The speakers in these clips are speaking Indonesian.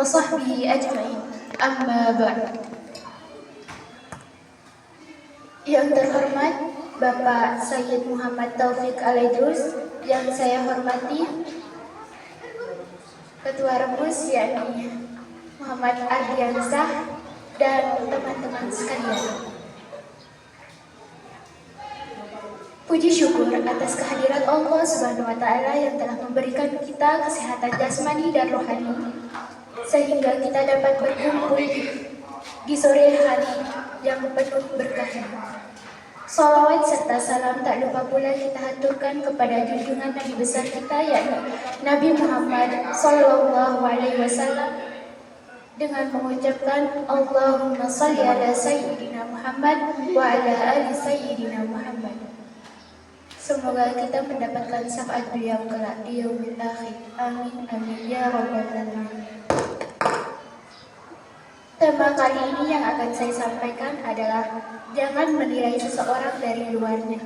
وصحبه أجمعين. أما بعد. Yang terhormat Bapak Sayyid Muhammad Taufik Al-Idrus, yang saya hormati Ketua Rebus yakni Muhammad Ardiansah, dan teman-teman sekalian. Puji syukur atas kehadiran Allah Subhanahu wa Ta'ala yang telah memberikan kita kesehatan jasmani dan rohani, sehingga kita dapat berkumpul di sore hari yang penuh berkah. Salawat serta salam tak lupa pula kita haturkan kepada junjungan Nabi besar kita yakni Nabi Muhammad Sallallahu Alaihi Wasallam dengan mengucapkan Allahumma salli ala Sayyidina Muhammad wa ala ali Sayyidina Muhammad. Semoga kita mendapatkan syafaat beliau kelak di yaumil akhir. Amin amin ya rabbal alamin. Tema kali ini yang akan saya sampaikan adalah jangan menilai seseorang dari luarnya.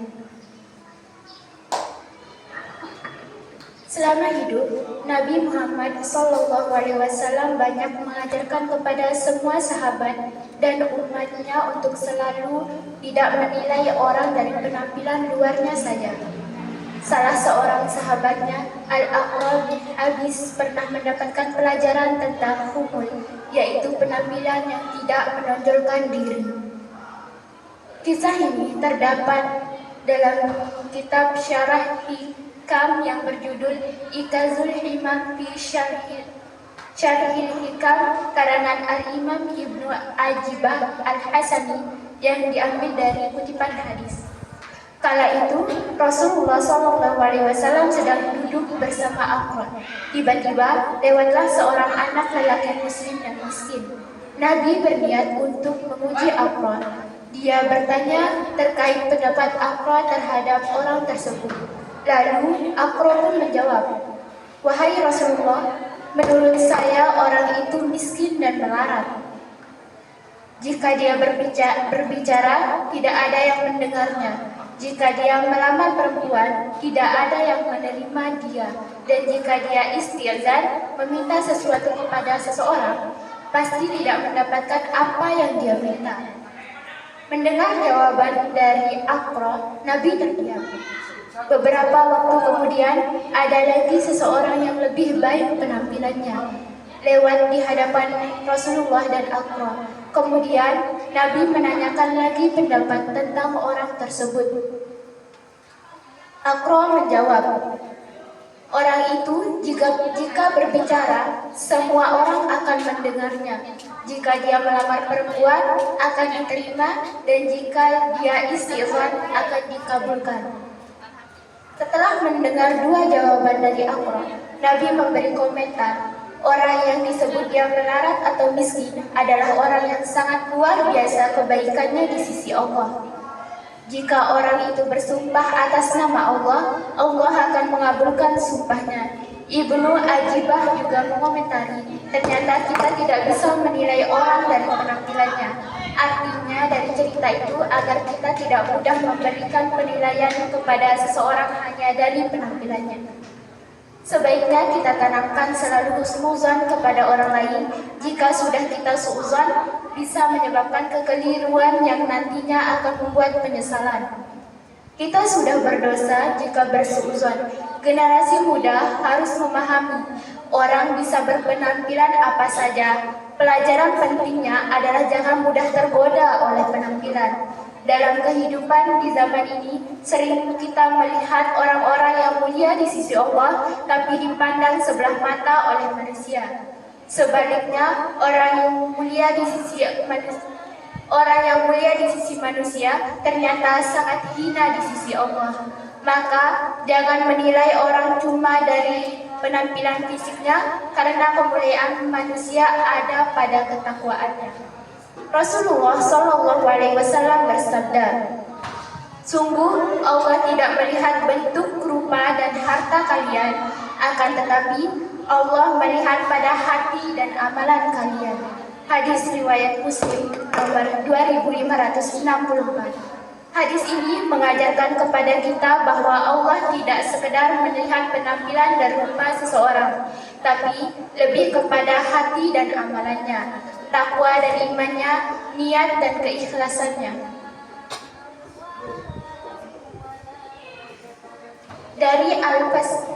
Selama hidup, Nabi Muhammad SAW banyak mengajarkan kepada semua sahabat dan umatnya untuk selalu tidak menilai orang dari penampilan luarnya saja. Salah seorang sahabatnya, Al-Aqra bin Habis, pernah mendapatkan pelajaran tentang humul, yaitu penampilan yang tidak menonjolkan diri. Kisah ini terdapat dalam kitab Syarah Hikam yang berjudul Ikazul Himam fi Syarhil Hikam karangan Al-Imam Ibnu Ajibah Al-Hasani yang diambil dari kutipan hadis. Kala itu Rasulullah SAW sedang duduk bersama Aqra. Tiba-tiba lewatlah seorang anak lelaki muslim yang miskin. Nabi berniat untuk memuji Aqra. Dia bertanya terkait pendapat Aqra terhadap orang tersebut. Lalu Aqra pun menjawab, "Wahai Rasulullah, menurut saya orang itu miskin dan melarat. Jika dia berbicara, tidak ada yang mendengarnya. Jika dia melamar perempuan, tidak ada yang menerima dia. Dan jika dia istiazan, meminta sesuatu kepada seseorang, pasti tidak mendapatkan apa yang dia minta." Mendengar jawaban dari Aqra, Nabi terdiam. Beberapa waktu kemudian, ada lagi seseorang yang lebih baik penampilannya lewat di hadapan Rasulullah dan Aqra. Kemudian Nabi menanyakan lagi pendapat tentang orang tersebut. Aqra menjawab, "Orang itu jika berbicara, semua orang akan mendengarnya. Jika dia melamar perempuan, akan diterima, dan jika dia istighfar, akan dikabulkan." Setelah mendengar dua jawaban dari Aqra, Nabi memberi komentar, "Orang yang disebut dia melarat atau miskin adalah orang yang sangat luar biasa kebaikannya di sisi Allah. Jika orang itu bersumpah atas nama Allah, Allah akan mengabulkan sumpahnya." Ibnu Ajibah juga mengomentari, ternyata kita tidak bisa menilai orang dari penampilannya. Artinya dari cerita itu agar kita tidak mudah memberikan penilaian kepada seseorang hanya dari penampilannya. Sebaiknya kita tanamkan selalu husnuzan kepada orang lain. Jika sudah kita suuzan, bisa menyebabkan kekeliruan yang nantinya akan membuat penyesalan. Kita sudah berdosa jika bersuuzon. Generasi muda harus memahami orang bisa berpenampilan apa saja. Pelajaran pentingnya adalah jangan mudah tergoda oleh penampilan. Dalam kehidupan di zaman ini, sering kita melihat orang-orang yang mulia di sisi Allah, tapi dipandang sebelah mata oleh manusia. Sebaliknya, orang yang mulia di sisi manusia ternyata sangat hina di sisi Allah. Maka jangan menilai orang cuma dari penampilan fisiknya, karena kemuliaan manusia ada pada ketakwaannya. Rasulullah SAW bersabda, "Sungguh Allah tidak melihat bentuk, rupa, dan harta kalian, akan tetapi Allah melihat pada hati dan amalan kalian." Hadis riwayat Muslim nomor 2564. Hadis ini mengajarkan kepada kita bahwa Allah tidak sekedar melihat penampilan dan rupa seseorang, tapi lebih kepada hati dan amalannya, takwa dan imannya, niat dan keikhlasannya. Dari Al-Fas,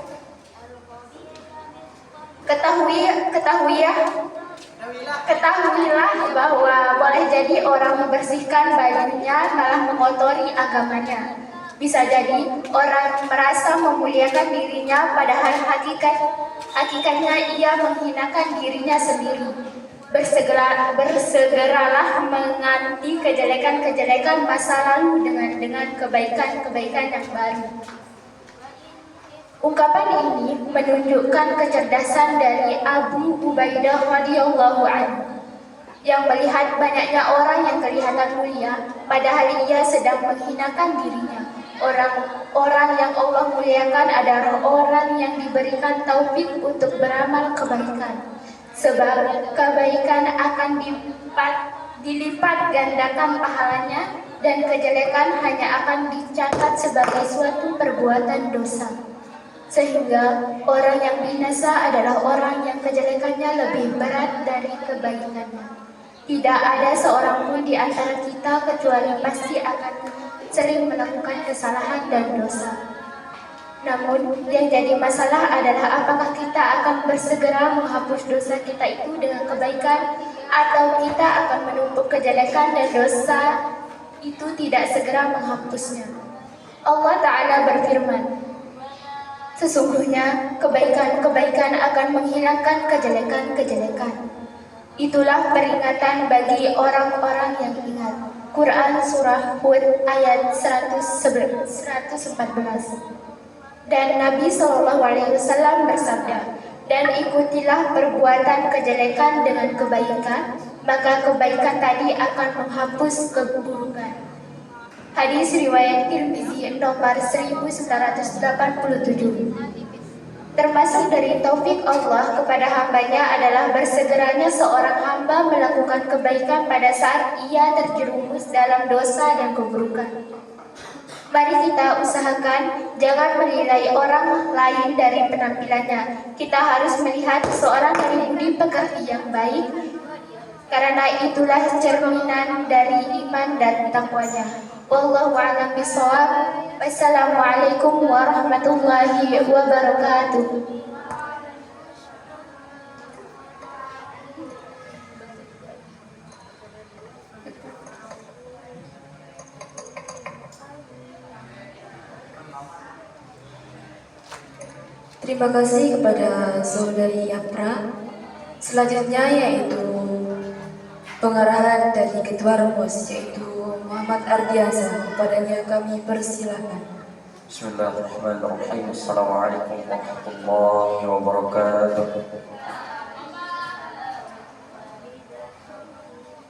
ketahuilah bahwa boleh jadi orang membersihkan bajunya malah mengotori agamanya. Bisa jadi orang merasa memuliakan dirinya padahal hakikatnya ia menghinakan dirinya sendiri. Bersegeralah mengganti kejelekan-kejelekan masa lalu dengan kebaikan-kebaikan yang baru. Ungkapan ini menunjukkan kecerdasan dari Abu Ubaidah radhiyallahu anhu yang melihat banyaknya orang yang kelihatan mulia padahal ia sedang menghinakan dirinya. Orang yang Allah muliakan adalah orang yang diberikan taufik untuk beramal kebaikan, sebab kebaikan akan dilipat gandakan pahalanya dan kejelekan hanya akan dicatat sebagai suatu perbuatan dosa. Sehingga orang yang binasa adalah orang yang kejelekannya lebih berat dari kebaikannya. Tidak ada seorang pun di antara kita kecuali pasti akan sering melakukan kesalahan dan dosa. Namun yang jadi masalah adalah apakah kita akan bersegera menghapus dosa kita itu dengan kebaikan, atau kita akan menumpuk kejelekan dan dosa itu tidak segera menghapusnya. Allah Ta'ala berfirman, sesungguhnya kebaikan-kebaikan akan menghilangkan kejelekan-kejelekan. Itulah peringatan bagi orang-orang yang ingat. Quran Surah Hud ayat 114. Dan Nabi SAW bersabda, dan ikutilah perbuatan kejelekan dengan kebaikan, maka kebaikan tadi akan menghapus keburukan. Hadis riwayat Tirmizi nomor 1987. Termasuk dari taufik Allah kepada hambanya adalah bersegeranya seorang hamba melakukan kebaikan pada saat ia terjerumus dalam dosa dan keburukan. Mari kita usahakan jangan menilai orang lain dari penampilannya. Kita harus melihat seorang dari budi pekerti yang baik, karena itulah cerminan dari iman dan takwanya. Wallahu a'lam bishawab. Wassalamualaikum warahmatullahi wabarakatuh. Terima kasih kepada saudari Yapra. Selanjutnya yaitu pengarahan dari Ketua Rumus yaitu Muhammad Ardiansa. Kepadanya kami persilakan. Bismillahirrahmanirrahim. Assalamualaikum warahmatullahi wabarakatuh.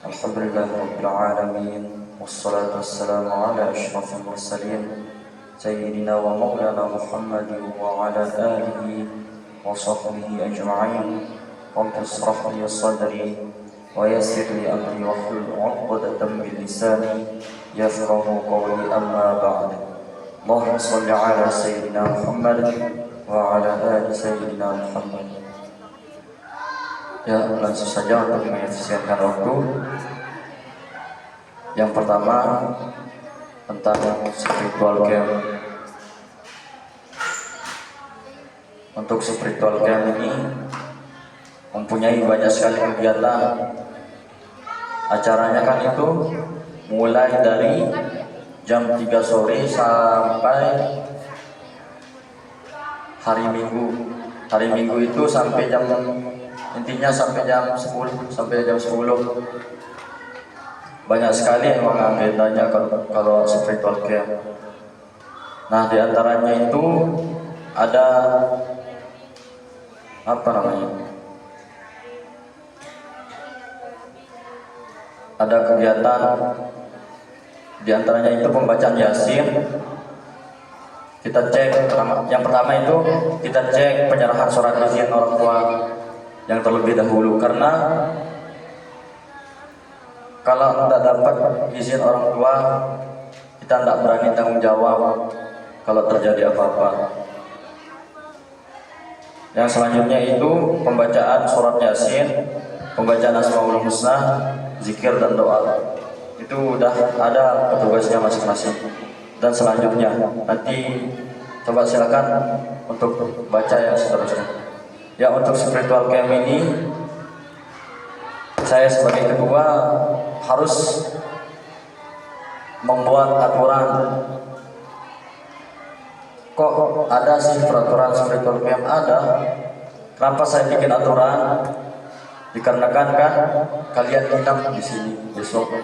Alhamdulillahirabbil alamin, wassalatu wassalamu ala asyrafil mursalin sayyidina wa maulana Muhammadin wa ala alihi wa sahbihi ajma'in. Rabbi ishrah li sadri wa yassir li amri wahlul 'uqdatam min lisani yafqahu qawli, amma ba'd. Allahumma shalli ala sayyidina Muhammad wa ala ali sayyidina Muhammad. Ya, langsung saja untuk mengefisienkan waktu. Yang pertama tentang spiritual camp. Untuk spiritual camp ini mempunyai banyak sekali kegiatan. Acaranya kan itu mulai dari jam 3 sore sampai hari Minggu. Hari Minggu itu sampai jam 10. Banyak sekali memang agendanya kalau spiritual camp. Nah, di antaranya itu ada apa namanya? Ada kegiatan, di antaranya itu pembacaan Yasin. Kita cek, yang pertama itu kita cek penyerahan surat izin orang tua yang terlebih dahulu, karena kalau tidak dapat izin orang tua kita tidak berani tanggung jawab kalau terjadi apa-apa. Yang selanjutnya itu pembacaan surat Yasin, pembacaan Asmaul Husna, zikir dan doa. Itu udah ada petugasnya masing-masing. Dan selanjutnya nanti coba silakan untuk baca yang seterusnya. Ya, untuk spiritual camp ini saya sebagai ketua harus membuat aturan. Kok ada sih peraturan spiritual camp? Ada. Kenapa saya bikin aturan? Dikarenakan kan kalian hitam di sini besok.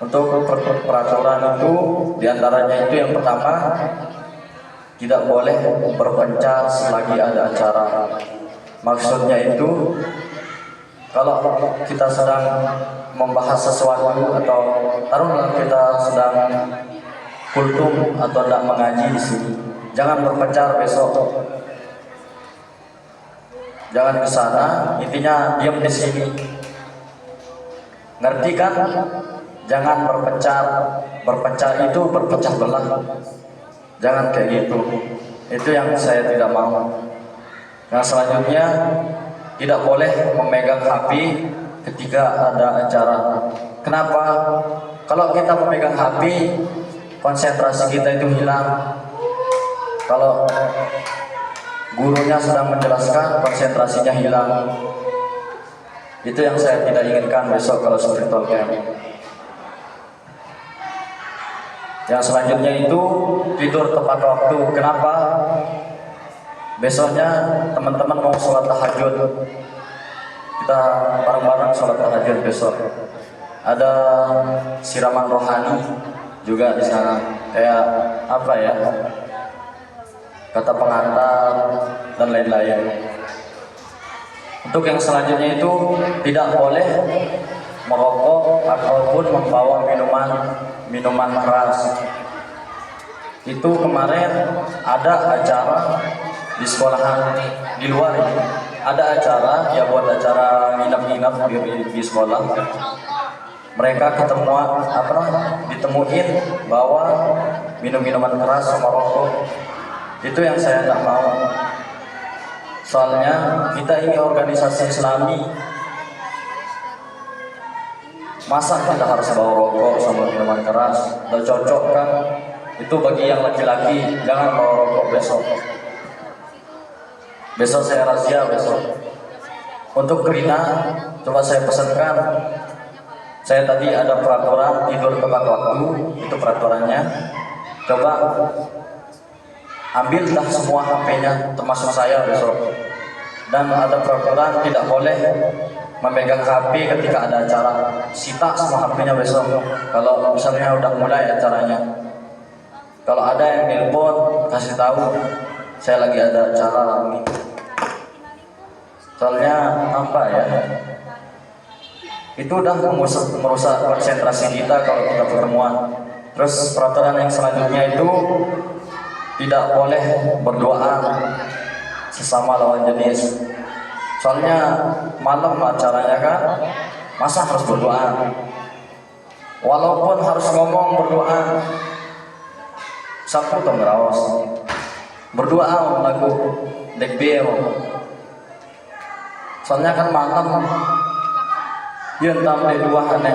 Untuk peraturan itu diantaranya itu yang pertama, tidak boleh berpencar selagi ada acara. Maksudnya itu kalau kita sedang membahas sesuatu atau taruhlah kita sedang kultum atau tidak mengaji di sini, jangan berpencar besok. Jangan ke sana, intinya diam di sini. Ngerti kan? Jangan berpencar. Berpencar itu berpecah belah. Jangan kayak gitu. Itu yang saya tidak mau. Yang selanjutnya, tidak boleh memegang HP ketika ada acara. Kenapa? Kalau kita memegang HP, konsentrasi kita itu hilang. Kalau gurunya sedang menjelaskan, konsentrasinya hilang. Itu yang saya tidak inginkan besok kalau spiritual camp. Yang selanjutnya itu tidur tepat waktu. Kenapa? Besoknya teman-teman mau sholat tahajud, kita bareng-bareng sholat tahajud besok. Ada siraman rohani juga di sana, kayak apa ya, kata pengantar dan lain-lain. Untuk yang selanjutnya itu tidak boleh merokok ataupun membawa minuman keras. Itu kemarin ada acara di sekolahan di luar ini, ada acara ya, buat acara nginap-nginap di sekolah. Mereka ditemuin bawa minuman keras sama rokok. Itu yang saya tidak mau. Soalnya kita ini organisasi Islami, masa kita harus bawa rokok sama minuman keras? Udah cocok kan? Itu bagi yang laki-laki, jangan bawa rokok besok. Besok saya razia besok. Untuk Rina, coba saya pesankan. Saya tadi ada peraturan tidur tepat waktu, itu peraturannya. Coba ambillah semua HP-nya, termasuk saya besok. Dan ada peraturan tidak boleh memegang HP ketika ada acara. Sita semua HP-nya besok. Kalau misalnya udah mulai acaranya. Kalau ada yang nelpon, kasih tahu saya lagi ada acara ini. Soalnya apa ya? Itu udah merusak konsentrasi kita kalau kita pertemuan. Terus peraturan yang selanjutnya itu tidak boleh berdoa sesama lawan jenis. Soalnya malam acaranya kan, masa harus berdoa? Walaupun harus ngomong berdoa, sapu atau ngerawas, berdoa lagu dekbel. Soalnya kan malam, yun tambah dua aneh,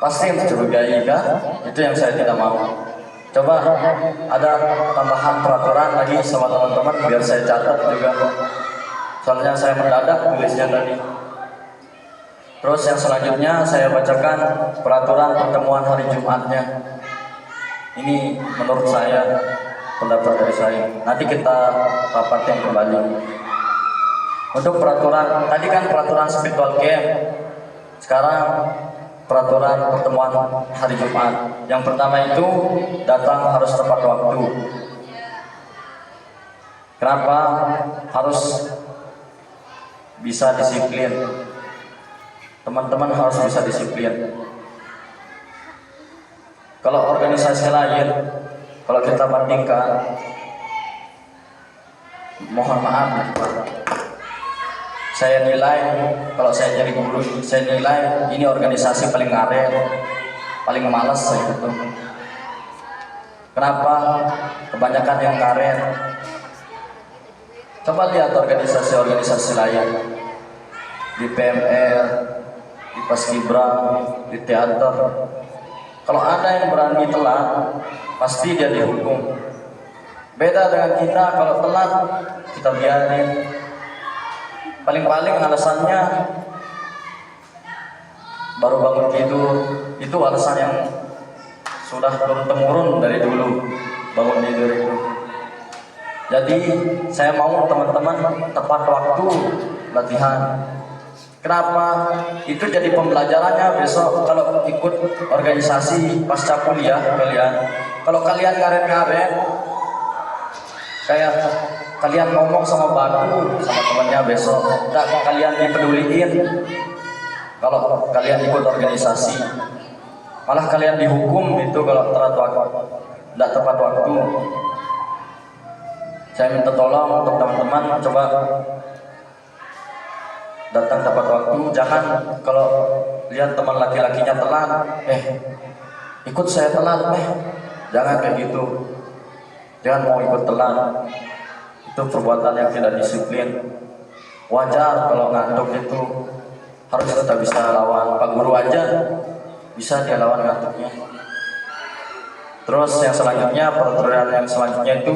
pasti mencurigai kan? Itu yang saya tidak mau. Coba ada tambahan peraturan lagi sama teman-teman biar saya catat juga. Soalnya saya mendadak tulisnya tadi. Terus yang selanjutnya saya bacakan peraturan pertemuan hari Jumatnya. Ini menurut saya, pendapat dari saya. Nanti kita rapatin kembali. Untuk peraturan, tadi kan peraturan spiritual camp. Sekarang peraturan pertemuan hari Jumat. Yang pertama itu datang harus tepat waktu. Kenapa? Harus bisa disiplin. Teman-teman harus bisa disiplin. Kalau organisasi lain, kalau kita bandingkan, mohon maaf, saya nilai, kalau saya jadi guru, saya nilai ini organisasi paling ngaret. paling malas saya itu. Kenapa? Kebanyakan yang karet. Coba lihat organisasi-organisasi lain, di PMR, di Paskibra, di teater. Kalau ada yang berani telat, pasti dia dihukum. Beda dengan kita, kalau telat kita biarin. Paling-paling alasannya baru bangun tidur, itu alasan yang sudah turun-temurun dari dulu, bangun tidur itu. Jadi saya mau teman-teman tepat waktu latihan. Kenapa? Itu jadi pembelajarannya besok kalau ikut organisasi pasca kuliah kalian. Kalau kalian ngaret-ngaret, kayak kalian ngomong sama baku sama temannya besok, enggak kalian dipeduliin. Kalau kalian ikut organisasi, malah kalian dihukum itu kalau telat waktu, tidak tepat waktu. Saya minta tolong untuk teman-teman, coba datang tepat waktu. Jangan kalau lihat teman laki-lakinya telat, ikut saya telat, jangan kayak gitu. Jangan mau ikut telat, itu perbuatan yang tidak disiplin. Wajar kalau ngantuk itu, harus kita bisa lawan. Pak guru aja bisa dia lawan ngantuknya. Terus yang selanjutnya, peraturan yang selanjutnya itu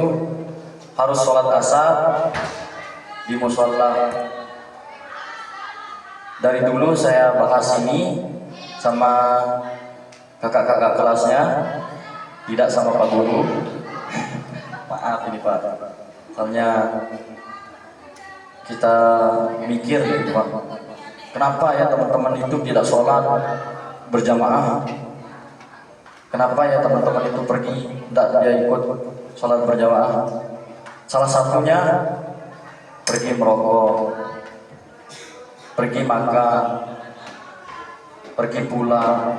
harus sholat asar di musola. Dari dulu saya bahas ini sama kakak-kakak kelasnya, tidak sama Pak Guru. Maaf ini Pak, soalnya kita mikir gitu Pak, kenapa ya teman-teman itu tidak sholat berjamaah? Kenapa ya teman-teman itu pergi, tidak dia ikut sholat berjamaah? Salah satunya pergi merokok, pergi makan, pergi pulang,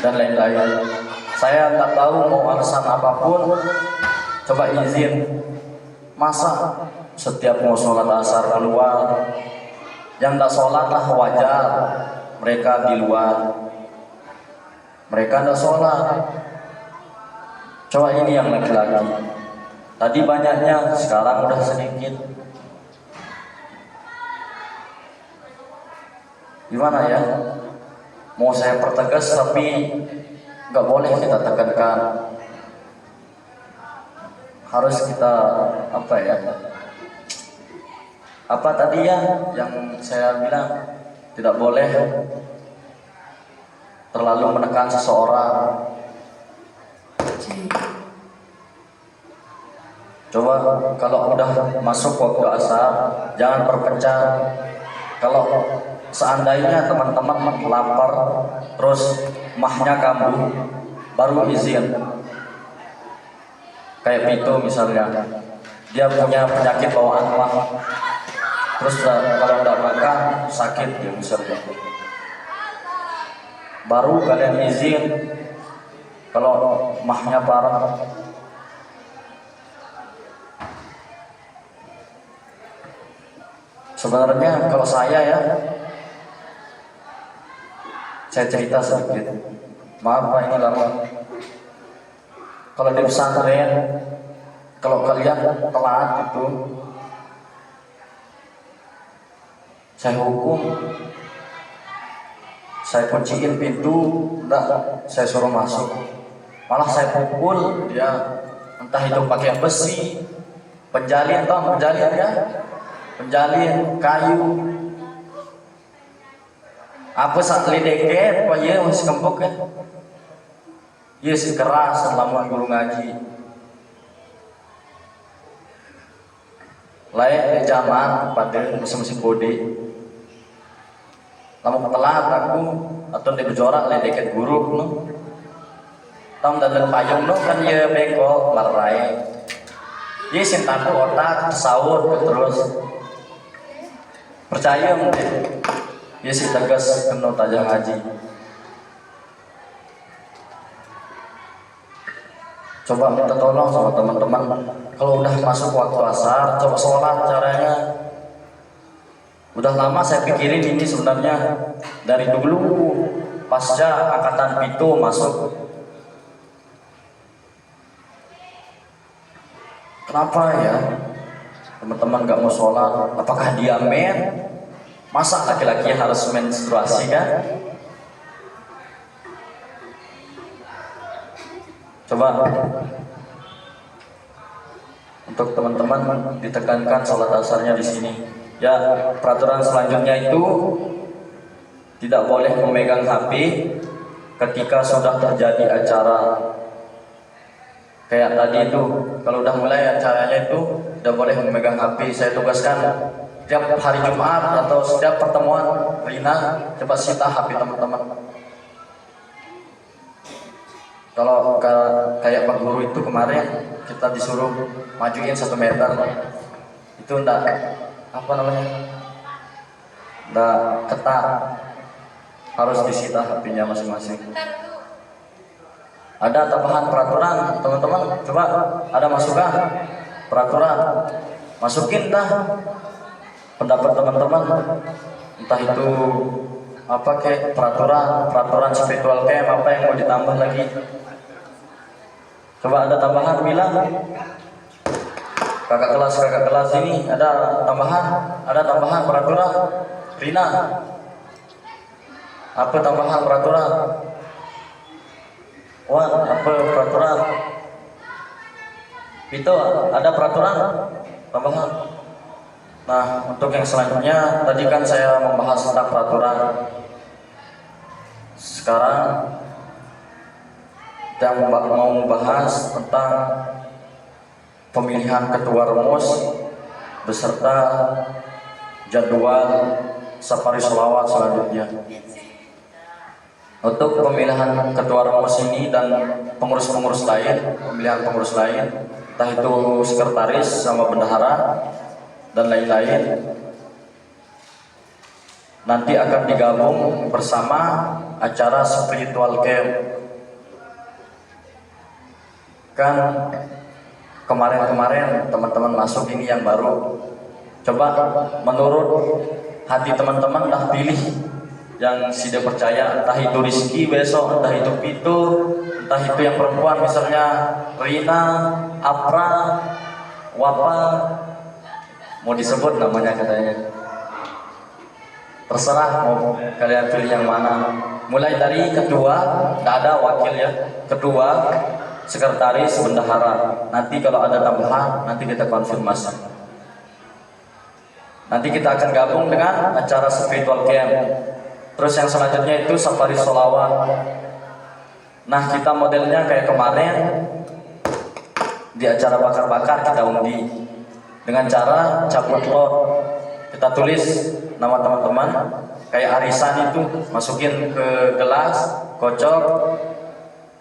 dan lain-lain. Saya tak tahu mau alasan apapun, coba izin. Masa setiap mau sholat asar keluar, yang tak sholat lah wajar, mereka di luar, mereka tak sholat. Coba ini yang laki-laki. Tadi banyaknya, sekarang udah sedikit. Gimana ya? Mau saya pertegas tapi nggak boleh kita tekankan. Harus kita apa ya? Apa tadi ya yang saya bilang, tidak boleh terlalu menekan seseorang. Coba kalau udah masuk waktu asar, jangan berpencar. Kalau seandainya teman-teman lapar, terus mahnya kambuh, baru izin. Kayak Pito misalnya, dia punya penyakit bawaan mah, terus kalau udah makan sakit dia misalnya, baru kalian izin. Kalau mahnya parah, sebenarnya kalau saya ya, saya cerita sedikit. Maaf Pak, ini lama. Kalau di pesantren, kalau kalian telat itu, saya hukum. Saya kunciin pintu, enggak, saya suruh masuk. Malah saya pukul dia, entah itu pakai besi, penjalin, toh penjalin ya, penjalin kayu. Apa saat lideket, apa ya masih kempok ya? Ya si keras, lamun guru ngaji. Lain di zaman pada musim-musim bodi. Lamun telat aku atau di bejorak lideket guru no. Tam dan payung no kan ya beko larai. Ya sintaku otak sahur terus. Percaya mungkin. Ya si tegas kena tajam haji. Coba minta tolong sama teman-teman, kalau udah masuk waktu asar, coba sholat caranya. Udah lama saya pikirin ini sebenarnya dari dulu. pasca angkatan pitu masuk. Kenapa ya teman-teman gak mau sholat? Apakah dia men? Masa laki-laki harus menstruasi kan? Coba untuk teman-teman ditekankan sholat asarnya di sini. Ya, peraturan selanjutnya itu tidak boleh memegang HP ketika sudah terjadi acara. Kayak tadi itu, kalau udah mulai acaranya itu tidak boleh memegang HP. Saya tugaskan setiap hari Jumat atau setiap pertemuan, Rina coba sita HP teman-teman. Kalau kayak Pak Guru itu kemarin kita disuruh majuin 1 meter, itu enggak apa namanya, enggak ketat, harus disita HP-nya masing-masing. Ada tambahan peraturan teman-teman, coba ada masukan peraturan, masukin dah pendapat teman-teman, entah itu apa kayak peraturan spiritual kayak apa yang mau ditambah lagi. Coba ada tambahan bilang. Kakak kelas ini ada tambahan peraturan. Rina, apa tambahan peraturan? Wan, apa peraturan? Itu ada peraturan tambahan. Nah, untuk yang selanjutnya tadi kan saya membahas tentang peraturan. Sekarang yang mau membahas tentang pemilihan ketua rumus beserta jadwal safari sholawat selanjutnya. Untuk pemilihan ketua rumus ini dan pengurus-pengurus lain, pemilihan pengurus lain, entah itu sekretaris sama bendahara dan lain-lain, nanti akan digabung bersama acara spiritual camp. Kan kemarin-kemarin teman-teman masuk ini yang baru. Coba menurut hati teman-teman dah pilih yang sudah percaya, entah itu Rizky besok, entah itu Pitu, entah itu yang perempuan misalnya Rina, Apra, Wapa, mau disebut namanya katanya. Terserah mau kalian pilih yang mana. Mulai dari ketua, tidak ada wakil ya, ketua, sekretaris, bendahara. Nanti kalau ada tambahan, nanti kita konfirmasi. Nanti kita akan gabung dengan acara spiritual camp. Terus yang selanjutnya itu safari sholawat. Nah, kita modelnya kayak kemarin di acara bakar-bakar kita undi dengan cara cabut lot. Kita tulis nama teman-teman kayak arisan itu, masukin ke gelas, kocok.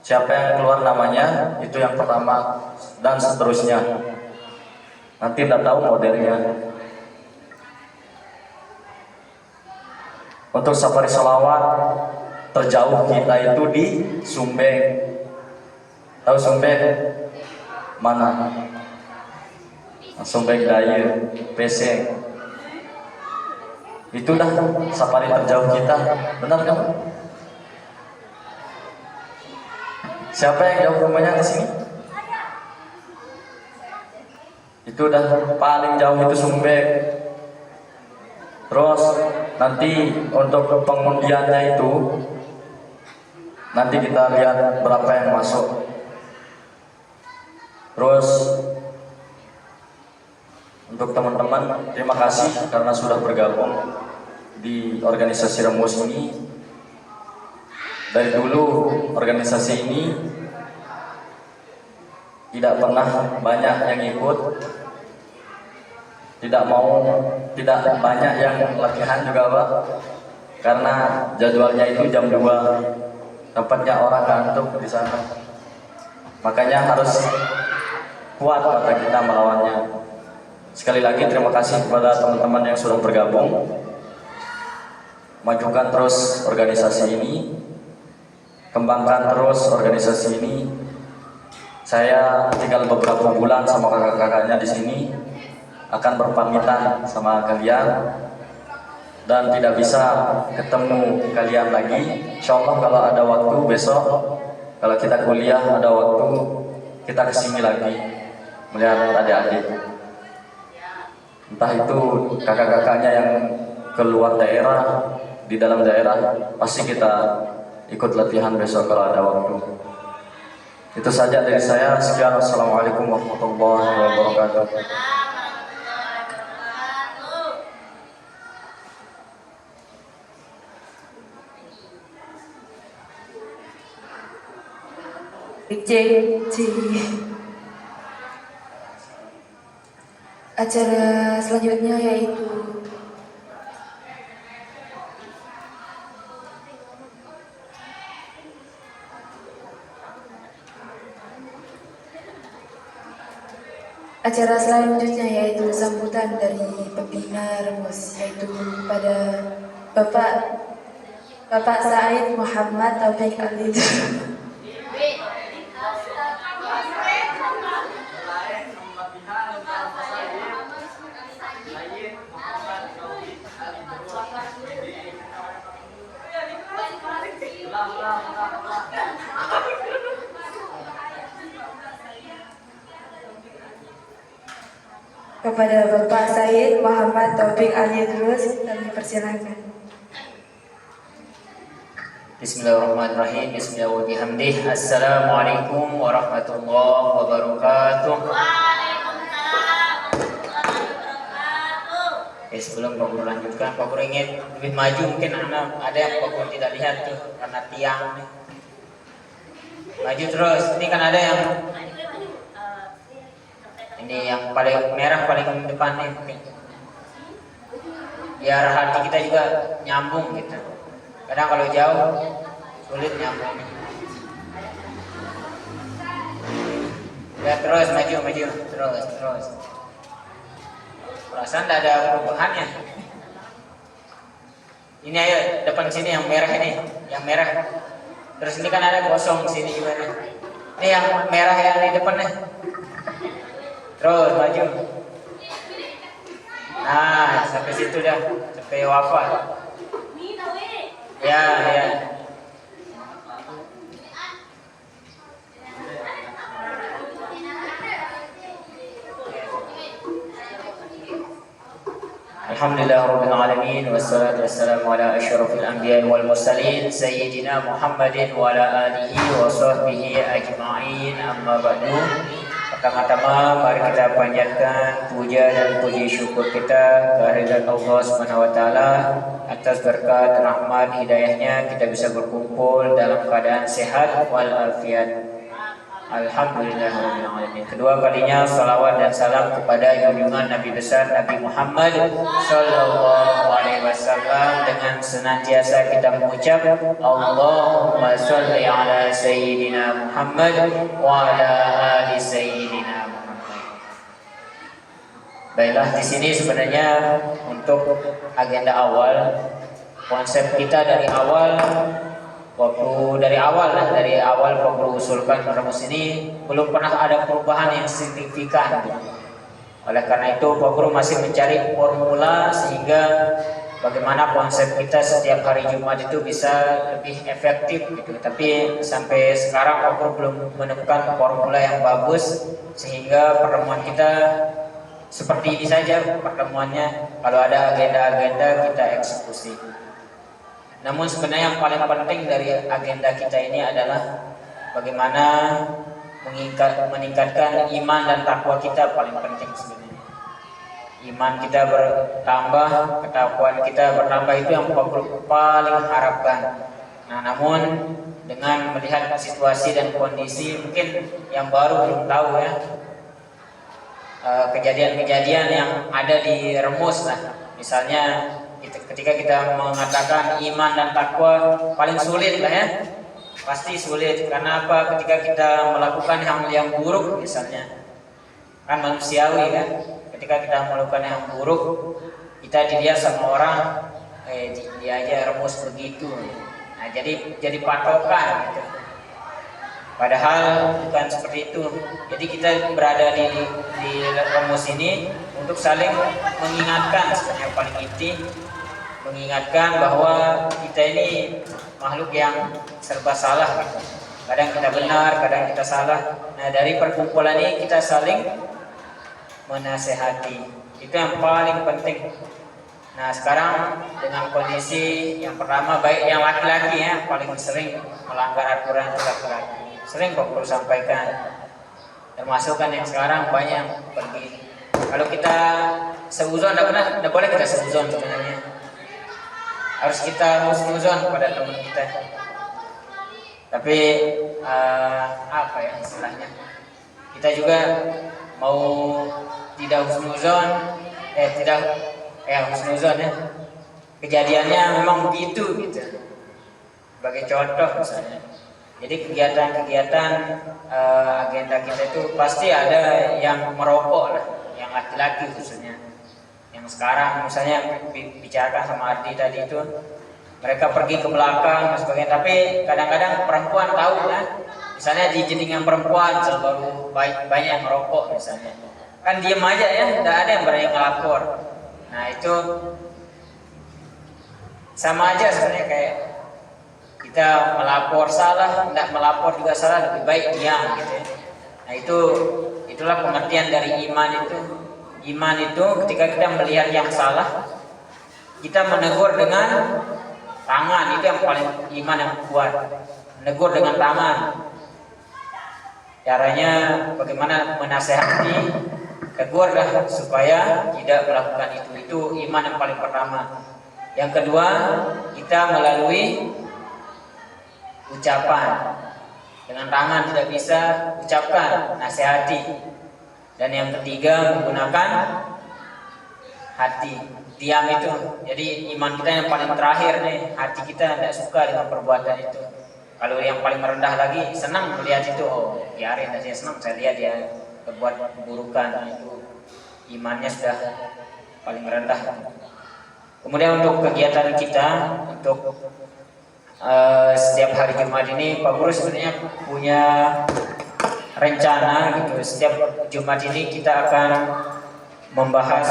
Siapa yang keluar namanya, itu yang pertama, dan seterusnya. Nanti tidak tahu modelnya. Untuk safari sholawat terjauh kita itu di Sumbeng. Tahu Sumbeng? Mana? Sumbeng Daya, PC. Itulah safari terjauh kita. Benar kan? Siapa yang jauh rumahnya ke sini? Itu udah paling jauh itu Sumbeng. Terus nanti untuk pengundiannya itu nanti kita lihat berapa yang masuk. Terus untuk teman-teman, terima kasih karena sudah bergabung di organisasi Remus ini. Dari dulu organisasi ini tidak pernah banyak yang ikut, tidak banyak yang latihan juga Pak, karena jadwalnya itu jam 2, tempatnya orang ngantuk di sana. Makanya harus kuat kata kita melawannya. Sekali lagi terima kasih kepada teman-teman yang sudah bergabung. Majukan terus organisasi ini, kembangkan terus organisasi ini. Saya tinggal beberapa bulan sama kakak-kakaknya di sini, akan berpamitan sama kalian. dan tidak bisa ketemu kalian lagi. Insya Allah kalau ada waktu besok, kalau kita kuliah ada waktu, kita kesini lagi melihat adik-adik. Entah itu kakak-kakaknya yang keluar daerah, di dalam daerah, pasti kita ikut latihan besok kalau ada waktu. Itu saja dari saya. Sekian, wassalamualaikum warahmatullahi wabarakatuh. Acara selanjutnya yaitu sambutan dari pembina Remus, yaitu pada Bapak Said Muhammad Taufik Ali. Kepada Bapak Said Muhammad Taufik Ali terus kami persilahkan. Bismillahirrahmanirrahim. Bismillahirrahmanirrahim. Assalamualaikum warahmatullahi wabarakatuh. Sebelum Pak Guru lanjutkan, Pak Guru ingin lebih maju, mungkin ada yang Pak Guru tidak lihat tuh karena tiang nih. Maju terus. Ini kan ada yang ini yang paling merah paling depan nih mungkin. Biar hati kita juga nyambung gitu. Kadang kalau jauh sulit nyambung. Ya terus maju terus. Perasaan tidak ada perubahannya. Ini ayo depan sini yang merah ini, yang merah. Terus ini kan ada kosong sini juga nih. Ini yang merah yang di depan nih. Terus maju. Nah, sampai situ dah, sampai wafat. Ya. Alhamdulillahirabbil alamin wassalatu wassalamu ala asyrafil anbiya'i wal mursalin sayyidina Muhammadin wa ala alihi wa sahbihi ajma'in, amma ba'du. Pertama-tama mari kita panjatkan puja dan puji syukur kita kehadirat Allah Subhanahu wa taala atas berkat rahmat hidayahnya kita bisa berkumpul dalam keadaan sehat wal afiat. Alhamdulillahirabbil alamin. Kedua kalinya salawat dan salam kepada junjungan Nabi besar Nabi Muhammad sallallahu alaihi wasallam dengan senantiasa kita mengucap Allahumma shalli ala sayyidina Muhammad wa ala ali sayyidina Muhammad. Baiklah, di sini sebenarnya untuk agenda awal, konsep kita dari awal dari awal Pak Guru usulkan Remus ini belum pernah ada perubahan yang signifikan. Oleh karena itu Pak Guru masih mencari formula sehingga bagaimana konsep kita setiap hari Jumat itu bisa lebih efektif gitu. Tapi sampai sekarang Pak Guru belum menemukan formula yang bagus sehingga pertemuan kita seperti ini saja pertemuannya. Kalau ada agenda-agenda kita eksekusi. Namun sebenarnya yang paling penting dari agenda kita ini adalah bagaimana meningkatkan iman dan takwa kita, paling penting sebenarnya. Iman kita bertambah, ketakwaan kita bertambah, itu yang paling harapkan. Nah, namun dengan melihat situasi dan kondisi, mungkin yang baru belum tahu ya, kejadian-kejadian yang ada di Remus lah, misalnya ketika kita mengatakan iman dan takwa paling sulit lah ya, pasti sulit. Karena apa? Ketika kita melakukan hal yang buruk misalnya, kan manusiawi kan, ketika kita melakukan yang buruk kita dilihat sama orang, dia aja Remus begitu. Nah, jadi patokan gitu. Padahal bukan seperti itu. Jadi kita berada di Remus ini untuk saling mengingatkan sebenarnya paling inti mengingatkan bahwa kita ini makhluk yang serba salah gitu. Kadang kita benar, kadang kita salah. Nah, dari perkumpulan ini kita saling menasehati. Itu yang paling penting. Nah, sekarang dengan kondisi yang pertama, baik yang laki-laki ya, paling sering melanggar aturan itu laki-laki. Sering kok perlu sampaikan. Termasuk kan yang sekarang banyak yang pergi. Kalau kita seuzon, tidak boleh kita seuzon sebenarnya. Harus kita husnuzon kepada teman kita. Tapi apa ya istilahnya? Kita juga mau tidak husnuzon, husnuzon ya. Kejadiannya memang begitu gitu. Sebagai contoh misalnya. Jadi kegiatan-kegiatan agenda kita itu pasti ada yang merokok lah, yang laki-laki khususnya. Yang sekarang misalnya bicarakan sama Ardi tadi itu, mereka pergi ke belakang dan sebagainya. Tapi kadang-kadang perempuan tahu kan, misalnya di jenjang perempuan baru banyak yang merokok misalnya. Kan diem aja ya, tidak ada yang berani ngelapor. Nah itu sama aja sebenarnya kayak kita melapor salah, tidak melapor juga salah, lebih baik diam gitu ya. Nah itulah pengertian dari iman itu. Iman itu ketika kita melihat yang salah, kita menegur dengan tangan. Itu yang paling iman yang kuat. Menegur dengan tangan. Caranya bagaimana menasehati, tegurlah supaya tidak melakukan itu. Itu iman yang paling pertama. Yang kedua, kita melalui ucapan. Dengan tangan tidak bisa, ucapkan, nasihati. Dan yang ketiga, menggunakan hati. Diam itu. Jadi iman kita yang paling terakhir nih, hati kita tidak suka dengan perbuatan itu. Kalau yang paling rendah lagi, senang melihat itu. Oh, biarin aja, senang saya lihat dia berbuat keburukan. Itu imannya sudah paling rendah. Kemudian untuk kegiatan kita, untuk setiap hari Jumat ini Pak Guru sebenarnya punya rencana gitu. Setiap Jumat ini kita akan membahas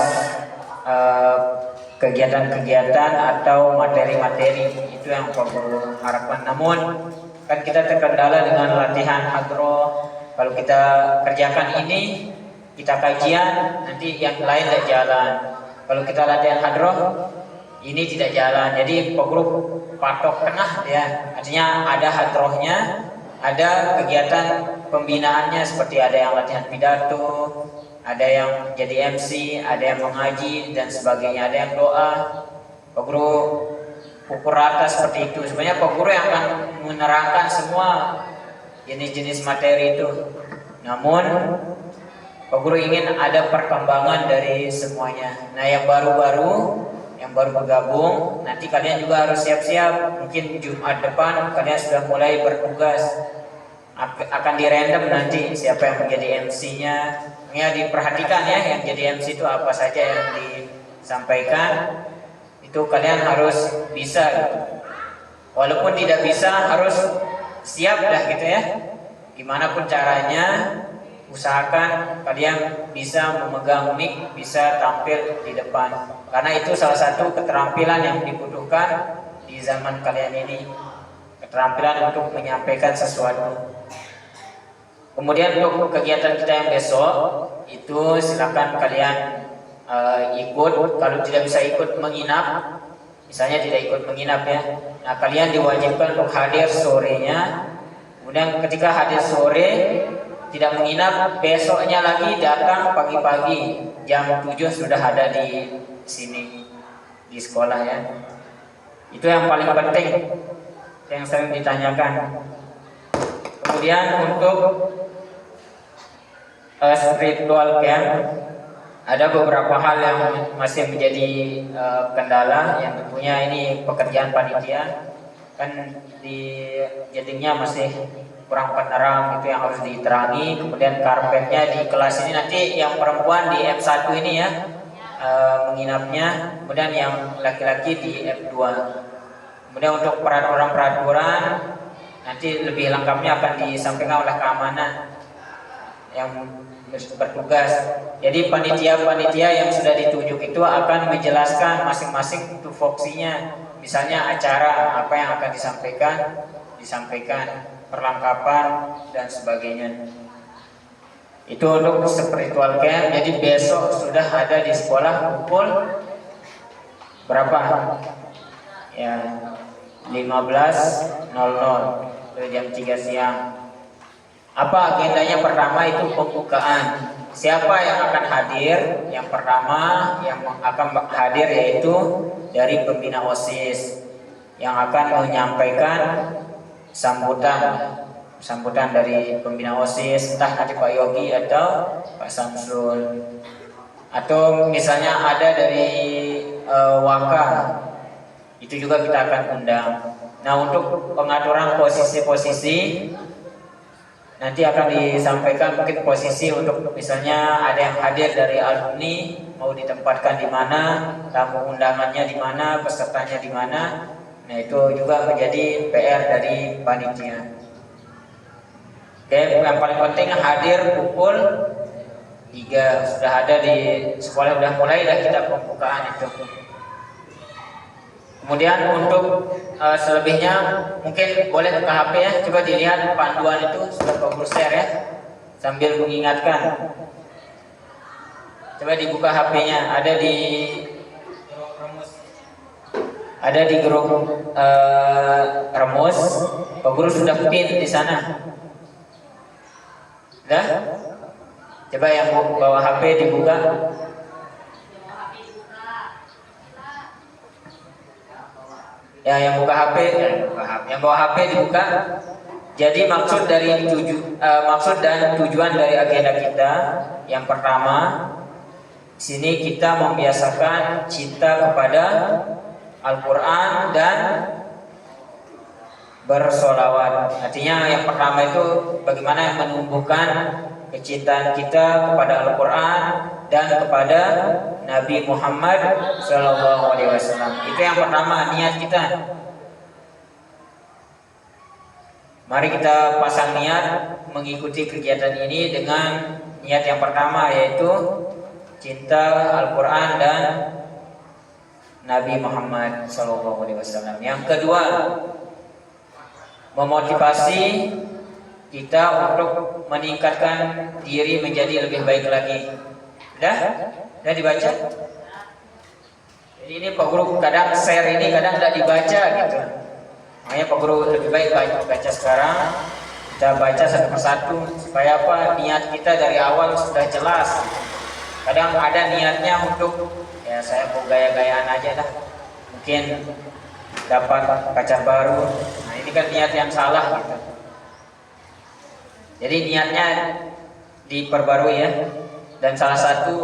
kegiatan-kegiatan atau materi-materi itu yang Pak Guru harapkan. Namun kan kita terkendala dengan latihan hadroh. Kalau kita kerjakan ini, kita kajian, nanti yang lain tidak jalan. Kalau kita latihan hadroh, ini tidak jalan. Jadi Pak Guru patok tengah ya. Artinya ada hadrohnya, ada kegiatan pembinaannya seperti ada yang latihan pidato, ada yang jadi MC, ada yang mengaji dan sebagainya, ada yang doa. Pak Guru pukul rata seperti itu. Sebenarnya Pak Guru yang akan menerangkan semua jenis-jenis materi itu. Namun Pak Guru ingin ada perkembangan dari semuanya. Nah, yang baru bergabung, nanti kalian juga harus siap-siap. Mungkin Jumat depan kalian sudah mulai bertugas. Akan dirandom nanti siapa yang menjadi MC-nya. Ya, diperhatikan ya, yang jadi MC itu apa saja yang disampaikan. Itu kalian harus bisa gitu. Walaupun tidak bisa, harus siap dah gitu ya. Gimana pun caranya, usahakan kalian bisa memegang mic, bisa tampil di depan. Karena itu salah satu keterampilan yang dibutuhkan di zaman kalian ini. Keterampilan untuk menyampaikan sesuatu. Kemudian untuk kegiatan kita yang besok, itu silakan kalian ikut. Kalau tidak bisa ikut menginap, misalnya tidak ikut menginap ya, nah kalian diwajibkan untuk hadir sorenya. Kemudian ketika hadir sore, tidak menginap, besoknya lagi datang pagi-pagi jam 7 sudah ada di sini di sekolah ya. Itu yang paling penting yang sering ditanyakan. Kemudian untuk spiritual camp, ada beberapa hal yang masih menjadi kendala, yang tentunya ini pekerjaan panitia kan di jadinya masih kurang penerang, itu yang harus diterangi. Kemudian karpetnya di kelas ini nanti yang perempuan di F1 ini ya menginapnya, kemudian yang laki-laki di F2. Kemudian untuk peraturan-peraturan nanti lebih lengkapnya akan disampaikan oleh keamanan yang bertugas. Jadi panitia-panitia yang sudah ditunjuk itu akan menjelaskan masing-masing tupoksinya. Misalnya acara apa yang akan disampaikan, perlengkapan dan sebagainya. Itu untuk spiritual camp. Jadi besok sudah ada di sekolah pukul berapa? Ya, 15.00 dari jam 3 siang. Apa agendanya? Pertama itu pembukaan. Siapa yang akan hadir? Yang pertama yang akan hadir yaitu dari pembina OSIS yang akan menyampaikan sambutan dari pembina OSIS, entah nanti Pak Yogi atau Pak Samsul, atau misalnya ada dari Waka, itu juga kita akan undang. Nah, untuk pengaturan posisi-posisi nanti akan disampaikan mungkin posisi untuk misalnya ada yang hadir dari alumni mau ditempatkan di mana, tamu undangannya di mana, pesertanya di mana. Nah, itu juga menjadi PR dari panitia. Oke, yang paling penting hadir pukul 3. Sudah ada di sekolah, sudah mulai lah kita pembukaan itu. Kemudian untuk selebihnya mungkin boleh buka HP ya. Coba dilihat panduan itu sudah Pak Guru share ya, sambil mengingatkan. Coba dibuka HP-nya, ada di grup Remus. Pak Guru sudah pin di sana. Sudah? Coba yang bawa HP dibuka. Ya, yang buka HP, yang bawa HP dibuka. Jadi maksud dan tujuan dari agenda kita yang pertama, sini kita membiasakan cinta kepada Al-Quran dan bersolawat. Artinya yang pertama itu bagaimana menumbuhkan kecintaan kita kepada Al-Quran dan kepada Nabi Muhammad SAW. Itu yang pertama, niat kita. Mari kita pasang niat mengikuti kegiatan ini dengan niat yang pertama, yaitu cinta Al-Quran dan Nabi Muhammad SAW. Yang kedua, memotivasi kita untuk meningkatkan diri menjadi lebih baik lagi. Sudah dibaca? Jadi ini Pak Guru kadang share ini kadang tidak dibaca gitu. Makanya Pak Guru lebih baik baca sekarang. Kita baca satu persatu supaya apa? Niat kita dari awal sudah jelas. Kadang ada niatnya untuk ya saya mau gaya-gayaan aja dah. Mungkin dapat kaca baru. Nah, ini kan niat yang salah gitu. Jadi niatnya diperbarui ya. Dan salah satu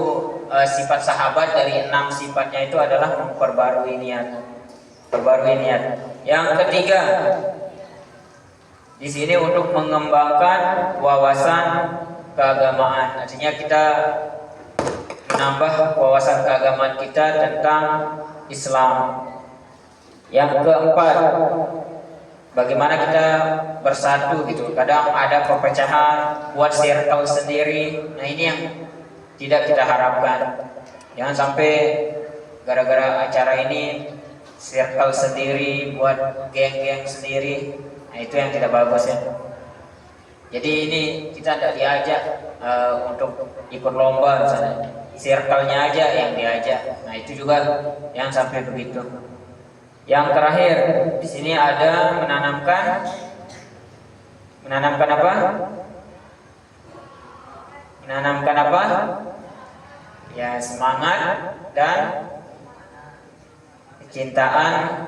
sifat sahabat dari 6 sifatnya itu adalah memperbarui niat. Perbarui niat. Yang ketiga, di sini untuk mengembangkan wawasan keagamaan. Artinya kita menambah wawasan keagamaan kita tentang Islam. Yang keempat, bagaimana kita bersatu gitu. Kadang ada perpecahan, buat circle sendiri. Nah, ini yang tidak kita harapkan. Jangan sampai gara-gara acara ini circle sendiri, buat geng-geng sendiri. Nah, itu yang tidak bagus ya. Jadi ini kita tidak diajak untuk ikut lomba misalnya. Circle-nya aja yang diajak. Nah, itu juga yang sampai begitu. Yang terakhir di sini ada menanamkan apa? Menanamkan apa? Ya, semangat dan kecintaan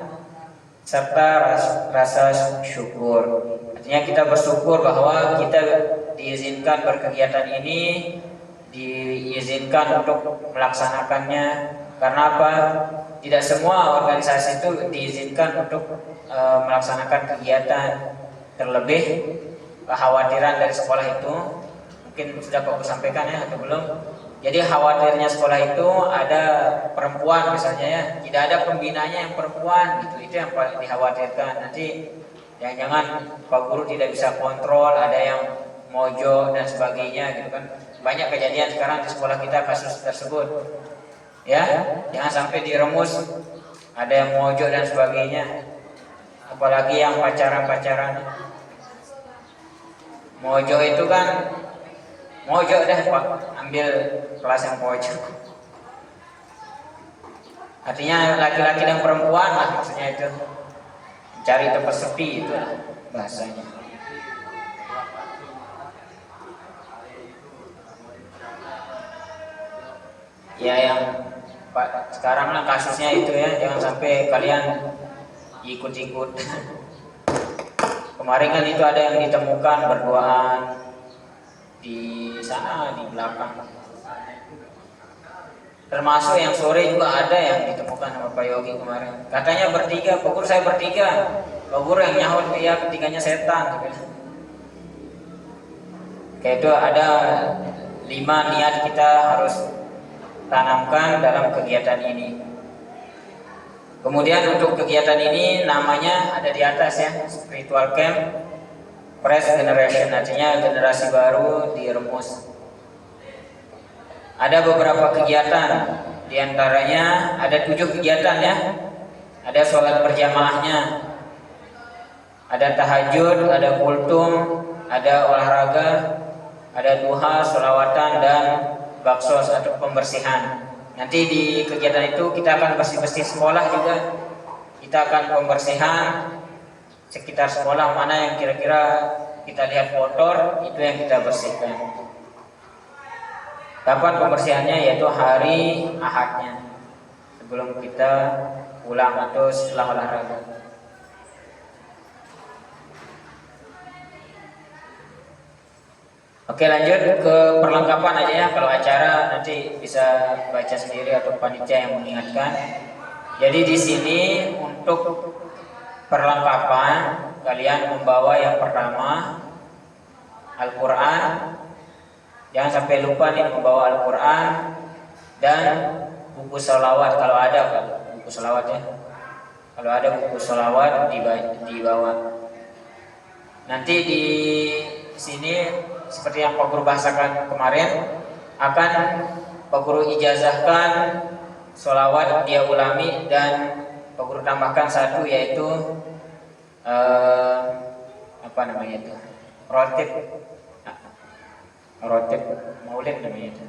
serta rasa syukur. Artinya kita bersyukur bahwa kita diizinkan berkegiatan ini, diizinkan untuk melaksanakannya. Karena apa? Tidak semua organisasi itu diizinkan untuk melaksanakan kegiatan. Terlebih kekhawatiran dari sekolah itu mungkin sudah Pak sampaikan ya atau belum. Jadi khawatirnya sekolah itu ada perempuan misalnya ya, tidak ada pembinanya yang perempuan gitu. Itu yang paling dikhawatirkan. Nanti jangan-jangan Pak Guru tidak bisa kontrol, ada yang mojo dan sebagainya gitu kan. banyak kejadian sekarang di sekolah kita kasus tersebut. Ya, jangan sampai diremus, ada yang mojok dan sebagainya. Apalagi yang pacaran-pacaran. Mojok itu kan mojok dah Pak, ambil kelas yang pojok. Artinya laki-laki dan perempuan lah maksudnya itu. Cari tempat sepi itu bahasanya. Ya yang Pak sekarang lah kasusnya itu ya, jangan sampai kalian ikut-ikut. Kemarin kan itu ada yang ditemukan berduaan di sana di belakang. Termasuk yang sore juga ada yang ditemukan sama Pak Yogi kemarin. Katanya bertiga, Pak Guru saya bertiga. Pak Guru yang nyahut ya ketiganya setan. Kayak itu ada 5 niat kita harus tanamkan dalam kegiatan ini. Kemudian untuk kegiatan ini namanya ada di atas ya, Spiritual Camp Fresh Generation, artinya generasi baru diremus. Ada beberapa kegiatan, diantaranya ada 7 kegiatan ya. Ada sholat berjamaahnya, ada tahajud, ada kultum, ada olahraga, ada duha, sholawatan, dan baksos atau pembersihan. Nanti di kegiatan itu kita akan bersih-bersih sekolah juga. Kita akan pembersihan sekitar sekolah, mana yang kira-kira kita lihat kotor, itu yang kita bersihkan. Kapan pembersihannya? Yaitu hari Ahadnya, sebelum kita pulang atau setelah olahraga. Oke, lanjut ke perlengkapan aja ya. Kalau acara nanti bisa baca sendiri atau panitia yang mengingatkan. Jadi di sini untuk perlengkapan kalian membawa yang pertama Al-Quran. Jangan sampai lupa nih membawa Al-Quran dan buku sholawat kalau ada buku sholawat ya. Kalau ada buku sholawat dibawa. Nanti di sini seperti yang Pak Guru bahasakan kemarin, akan Pak Guru ijazahkan sholawat dia ulami, dan Pak Guru tambahkan satu, yaitu apa namanya itu, rotib maulid namanya itu.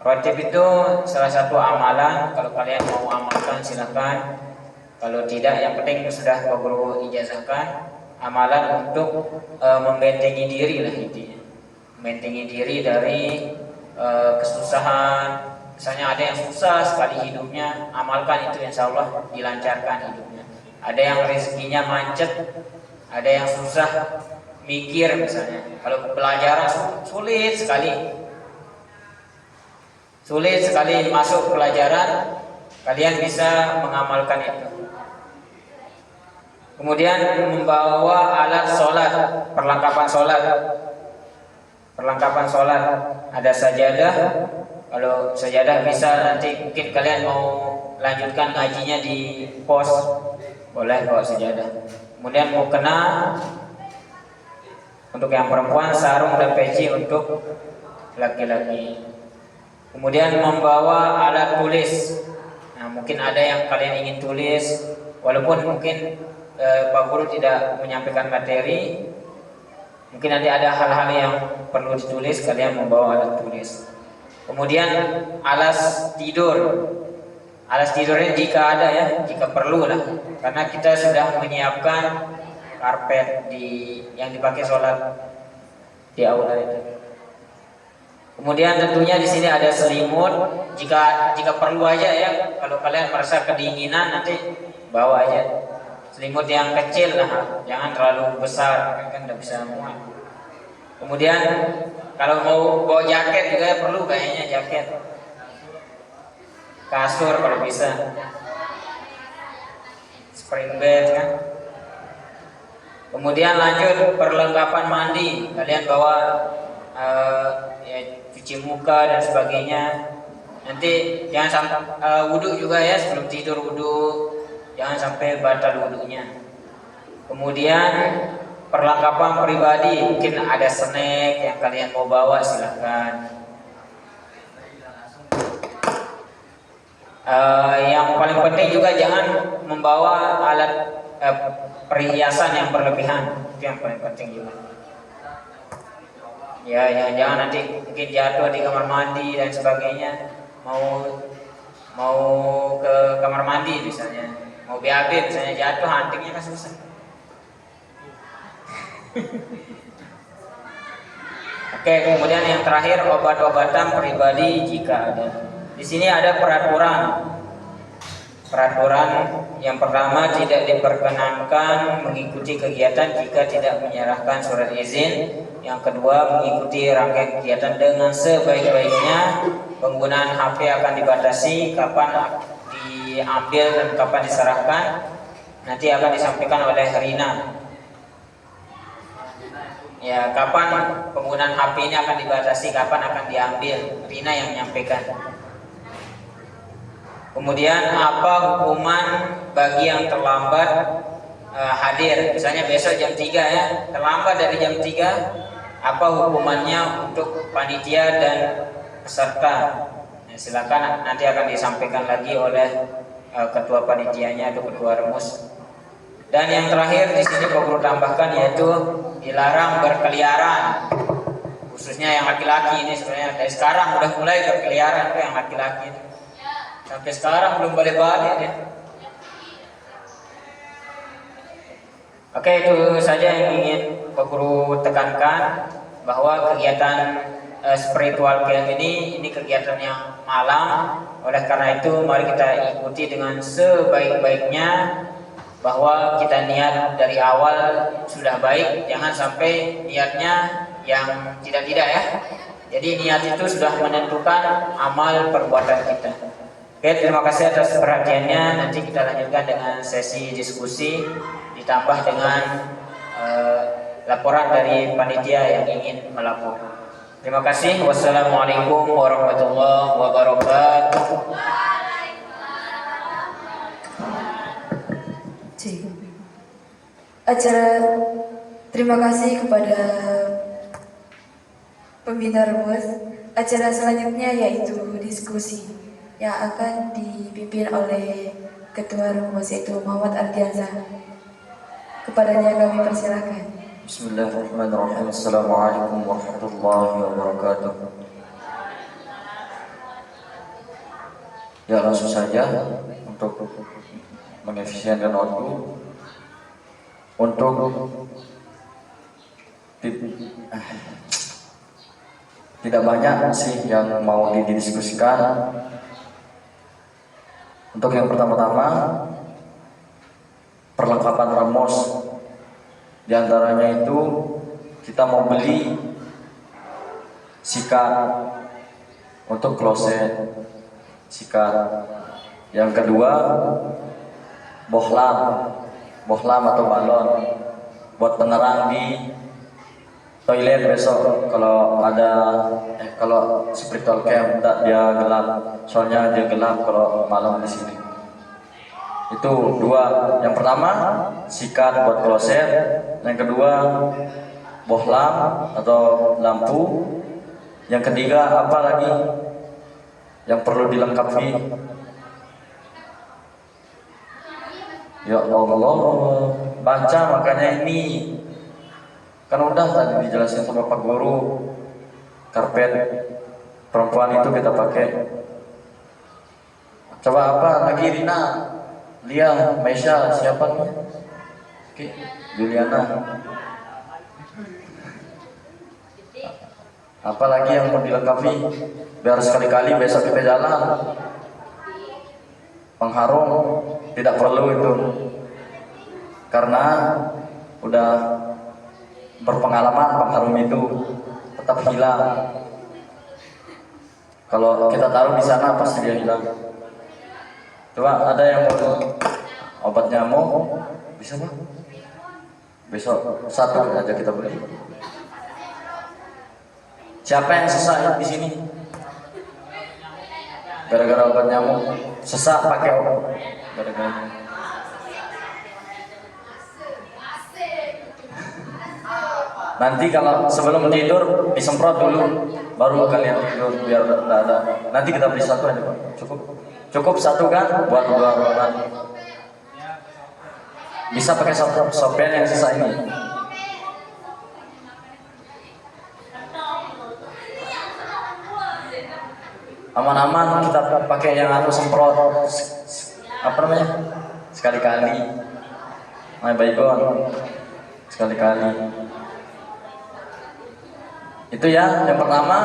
Rotib itu salah satu amalan, kalau kalian mau amalkan silahkan, kalau tidak yang penting sudah Pak Guru ijazahkan amalan untuk membentengi diri lah intinya. Membentengi diri dari kesusahan. Misalnya ada yang susah sekali hidupnya, amalkan itu insya Allah dilancarkan hidupnya. Ada yang rezekinya macet, ada yang susah mikir misalnya. Kalau pelajaran sulit sekali masuk pelajaran, kalian bisa mengamalkan itu. Kemudian membawa alat sholat, perlengkapan sholat, ada sajadah. Kalau sajadah bisa nanti mungkin kalian mau lanjutkan ngajinya di pos, boleh bawa sajadah. Kemudian mau kena untuk yang perempuan, sarung dan peci untuk laki-laki. Kemudian membawa alat tulis. Nah, mungkin ada yang kalian ingin tulis, walaupun mungkin Pak Guru tidak menyampaikan materi, mungkin nanti ada hal-hal yang perlu ditulis, kalian membawa alat tulis. Kemudian alas tidurnya jika ada ya, jika perlu lah, karena kita sudah menyiapkan karpet yang dipakai sholat di aula itu. Kemudian tentunya di sini ada selimut, jika perlu aja ya. Kalau kalian merasa kedinginan nanti bawa aja selimut yang kecil lah, jangan terlalu besar kan tidak bisa muat. Kemudian kalau mau bawa jaket juga perlu kayaknya jaket, kasur kalau bisa, spring bed kan. Kemudian lanjut perlengkapan mandi, kalian bawa ya, cuci muka dan sebagainya. Nanti jangan sampai wudhu juga ya, sebelum tidur wudhu, jangan sampai batal wudhunya. Kemudian perlengkapan pribadi, mungkin ada snack yang kalian mau bawa silahkan. Yang paling penting juga jangan membawa alat perhiasan yang berlebihan, itu yang paling penting juga. Ya, jangan nanti mungkin jatuh di kamar mandi dan sebagainya. Mau ke kamar mandi misalnya, mau BAB misalnya, jatuh huntingnya kan susah. Oke, kemudian yang terakhir obat-obatan pribadi jika ada. Di sini ada peraturan. Peraturan yang pertama, tidak diperkenankan mengikuti kegiatan jika tidak menyerahkan surat izin. Yang kedua, mengikuti rangkaian kegiatan dengan sebaik-baiknya. Penggunaan HP akan dibatasi, kapan diambil dan kapan diserahkan nanti akan disampaikan oleh Rina. Ya, kapan penggunaan HP ini akan dibatasi, kapan akan diambil, Rina yang menyampaikan. Kemudian apa hukuman bagi yang terlambat hadir? Misalnya besok jam 3 ya, terlambat dari jam 3, apa hukumannya untuk panitia dan peserta? Nah, silakan nanti akan disampaikan lagi oleh ketua panitianya atau ketua remus. Dan yang terakhir di sini Pak Guru tambahkan, yaitu dilarang berkeliaran, khususnya yang laki-laki. Ini sebenarnya dari sekarang udah mulai berkeliaran tuh yang laki-laki. Sampai sekarang belum balik-balik ya. Oke, itu saja yang ingin Pak Guru tekankan, bahwa kegiatan spiritual camp ini kegiatan yang malam. Oleh karena itu mari kita ikuti dengan sebaik-baiknya, bahwa kita niat dari awal sudah baik, jangan sampai niatnya yang tidak-tidak ya. Jadi niat itu sudah menentukan amal perbuatan kita. Oke, terima kasih atas perhatiannya. Nanti kita lanjutkan dengan sesi diskusi, ditambah dengan laporan dari panitia yang ingin melapor. Terima kasih. Wassalamualaikum warahmatullahi wabarakatuh. Terima kasih kepada pembina remus. Acara selanjutnya yaitu diskusi yang akan dipimpin oleh Ketua Rumus, yaitu Muhammad Ardiansyah. Kepadanya kami persilakan. Bismillahirrahmanirrahim. Assalamualaikum warahmatullahi wabarakatuh. Ya, langsung saja untuk mengefisienkan waktu. Untuk tidak banyak sih yang mau didiskusikan. Untuk yang pertama-tama, perlengkapan ramos. Di antaranya itu kita mau beli sikat untuk kloset, sikat. Yang kedua, bohlam atau balon buat penerang di toilet besok kalau ada kalau spiritual camp dia gelap, soalnya dia gelap kalau malam di sini. Itu dua. Yang pertama sikat buat kloset, yang kedua bohlam atau lampu, yang ketiga apa lagi yang perlu dilengkapi? Ya Allah, baca makanya ini kan udah tadi dijelasin sama Pak Guru. Karpet perempuan itu kita pakai. Coba apa lagi Rina, Lia, Maisha, siapa nih? Oke, Juliana. Apalagi yang mau dilengkapi biar sekali-kali besok kita jalan. Pengharum tidak perlu itu, karena udah berpengalaman pengharum itu tetap hilang. Kalau kita taruh di sana pasti dia hilang. Coba ada yang mau obat nyamuk, bisa Pak? Besok satu aja kita beli. Siapa yang sesak di sini? Gara-gara obat nyamuk, sesak pakai obat. Gara-gara. Nanti kalau sebelum tidur disemprot dulu. baru kalian tidur biar tidak ada. Nanti kita beli satu aja Pak. Cukup satu kan buat dua ruangan. Bisa pakai software yang sisa ini. Aman-aman kita pakai yang semprot apa namanya sekali-kali. Nah baygon sekali-kali. Itu ya, yang pertama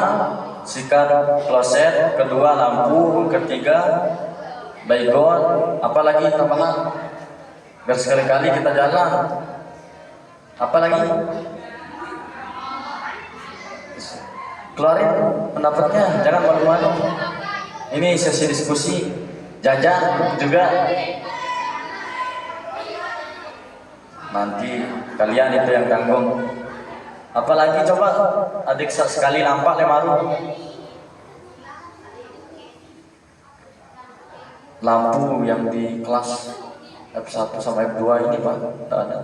sikat kloset, kedua lampu, ketiga baygon, apalagi tambahan biar sekali-kali kita jalan. Apalagi keluarin pendapatnya, jangan malu-malu. Ini sesi diskusi, jajan juga. Nanti kalian itu yang tanggung. Apalagi coba adik sekali nampak lemaru. Lampu yang di kelas F1 sampai F2 ini Pak, tidak ada.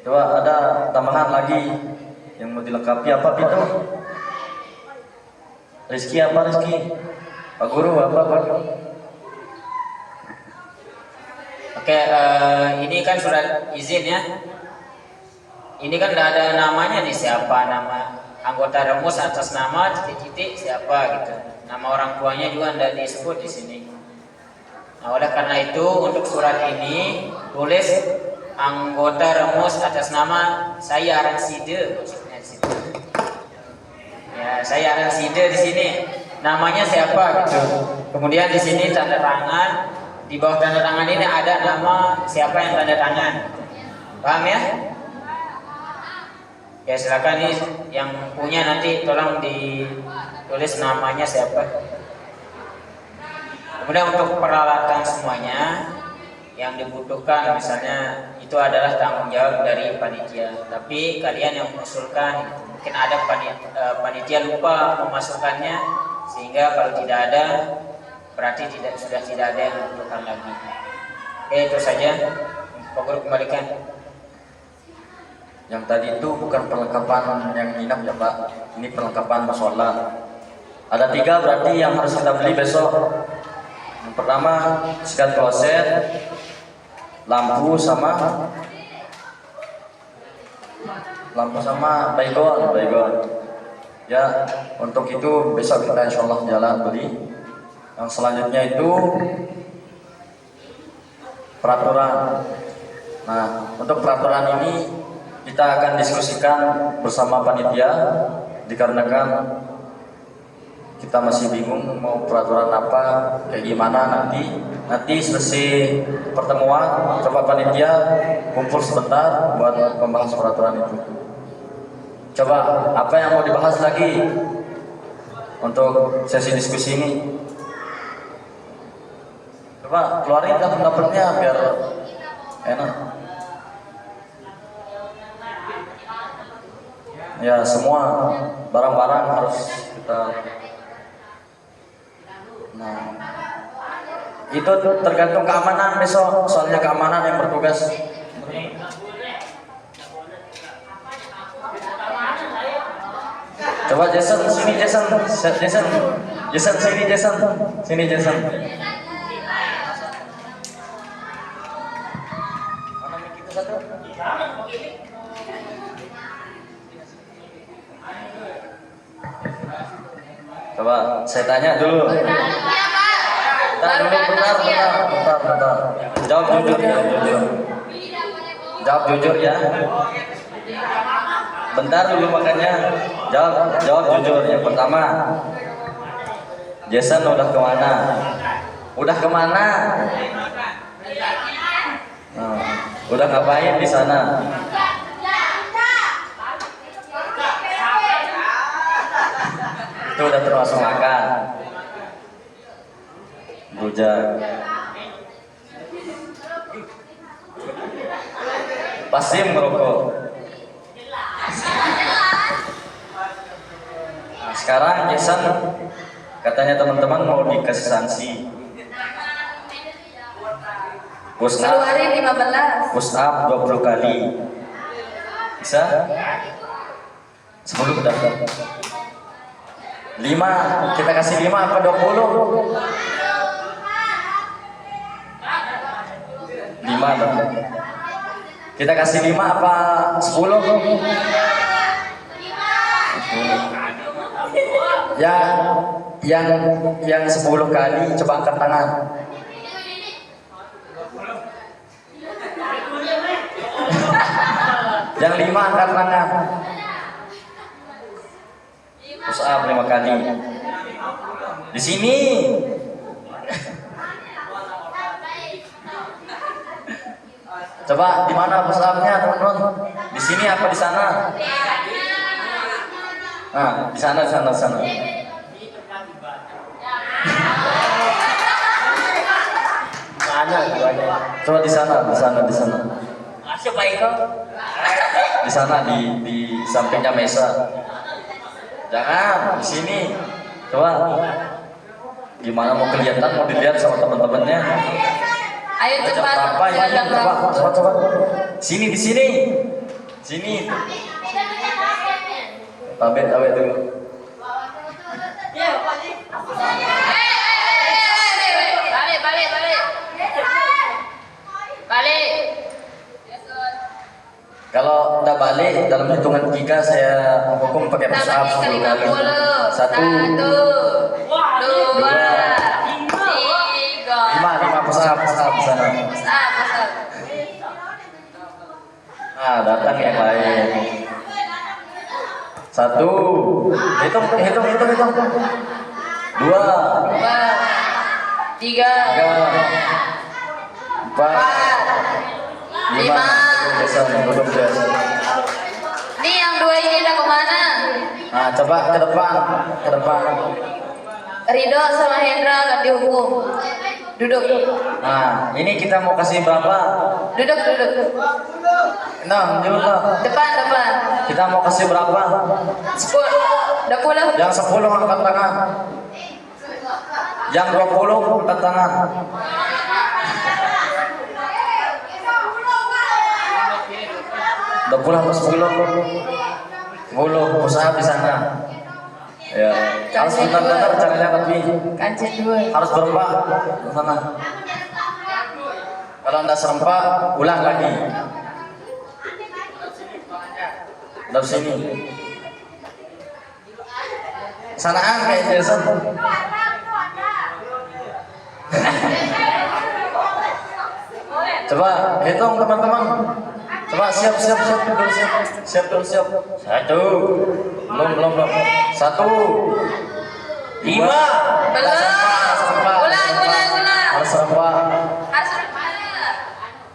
Coba ada tambahan lagi yang mau dilengkapi apa itu? Rizky apa Rizky? Pak Guru apa Pak? Oke, ini kan surat izin ya. Ini kan tidak ada namanya nih, siapa nama anggota remus atas nama titik-titik siapa gitu. Nama orang tuanya juga tidak disebut di sini. Nah, oleh karena itu untuk surat ini tulis anggota remus atas nama saya Aranside, maksudnya di situ. Ya, saya Aranside di sini. Namanya siapa gitu. Kemudian di sini tanda tangan, di bawah tanda tangan ini ada nama siapa yang tanda tangan. Paham ya? Ya silakan nih yang punya nanti tolong ditulis namanya siapa. Kemudian untuk peralatan semuanya yang dibutuhkan misalnya itu adalah tanggung jawab dari panitia. Tapi kalian yang mengusulkan, mungkin ada panitia lupa memasukkannya, sehingga kalau tidak ada berarti sudah tidak ada yang dibutuhkan lagi. Oke, itu saja. Pak Guru kembalikan. Yang tadi itu bukan perlengkapan yang nginap ya Pak, ini perlengkapan musola. Ada 3 berarti yang harus kita beli besok. Yang pertama sikat kloset, lampu sama baygon. Ya, untuk itu besok kita insya Allah jalan beli. Yang selanjutnya itu peraturan. Nah, untuk peraturan ini kita akan diskusikan bersama panitia, dikarenakan kita masih bingung mau peraturan apa, kayak gimana nanti selesai pertemuan coba panitia kumpul sebentar buat membahas peraturan itu. Coba apa yang mau dibahas lagi untuk sesi diskusi ini? Coba keluarin pendapatnya biar enak. Ya, semua barang-barang harus kita. Nah, itu tergantung keamanan besok, soalnya keamanan yang bertugas. Coba Jason sini, Jason sini Jason. Mana mic itu satu? Coba saya tanya dulu. Bentar. Jawab jujur ya. Bentar dulu makanya. Jawab jujur. Yang pertama, Jason udah kemana? Nah, udah ngapain di sana? Itu udah termasuk makan. Bujang. Pasti merokok. Nah, Sekarang Jason katanya teman-teman mau dikasih sanksi. Push up, Keluarin 15. push up 20 kali. Bisa? 10 udah. 5, kita kasih 5 apa 20? 5 dong. Kita kasih 5 apa 10? Yang 10 kali coba angkat tangan. Yang 5 angkat tangan. Push up 5 kali. Di sini. Coba di mana push up-nya, teman-teman? Di sini apa di sana? Nah, di sana. Mana duanya? Coba di sana. Masuk Pak Iko. Di sana di sampingnya mesa. Jangan di sini. Coba. Gimana mau kelihatan, mau dilihat sama teman-temannya? Ayo cepat. Apa ini? Silakan, Bang. Coba. Sini di sini. Sini. Tabet dulu. Balik. Kalau udah balik dalam hitungan 3 saya hukum pakai push up 10 kali. 1, 2, 3. 5 push up di sana. Nah, datang yang lain. 1, hitung. 2, 3, 4, 5. Duduk biasa. Nih yang 2 ini udah kemana? Nah, coba ke depan. Ridho sama Hendra akan dihukum. Duduk. Nah, ini kita mau kasih berapa? Duduk. Nah, Depan. kita mau kasih berapa? 10. Yang 10 angkat tangan. Yang 20 angkat tangan. Udah pulang ke 10 usaha di sana. Ya, harus benar-benar caranya tapi Kancing 2. harus berempat ke sana. Kalau anda serempak, ulang lagi. Dari sini. Sanaan kayak Jason. Coba hitung teman-teman. Coba siap dulu. 1. Belum. 1. 5. Belum. Ulang. Harus serempak.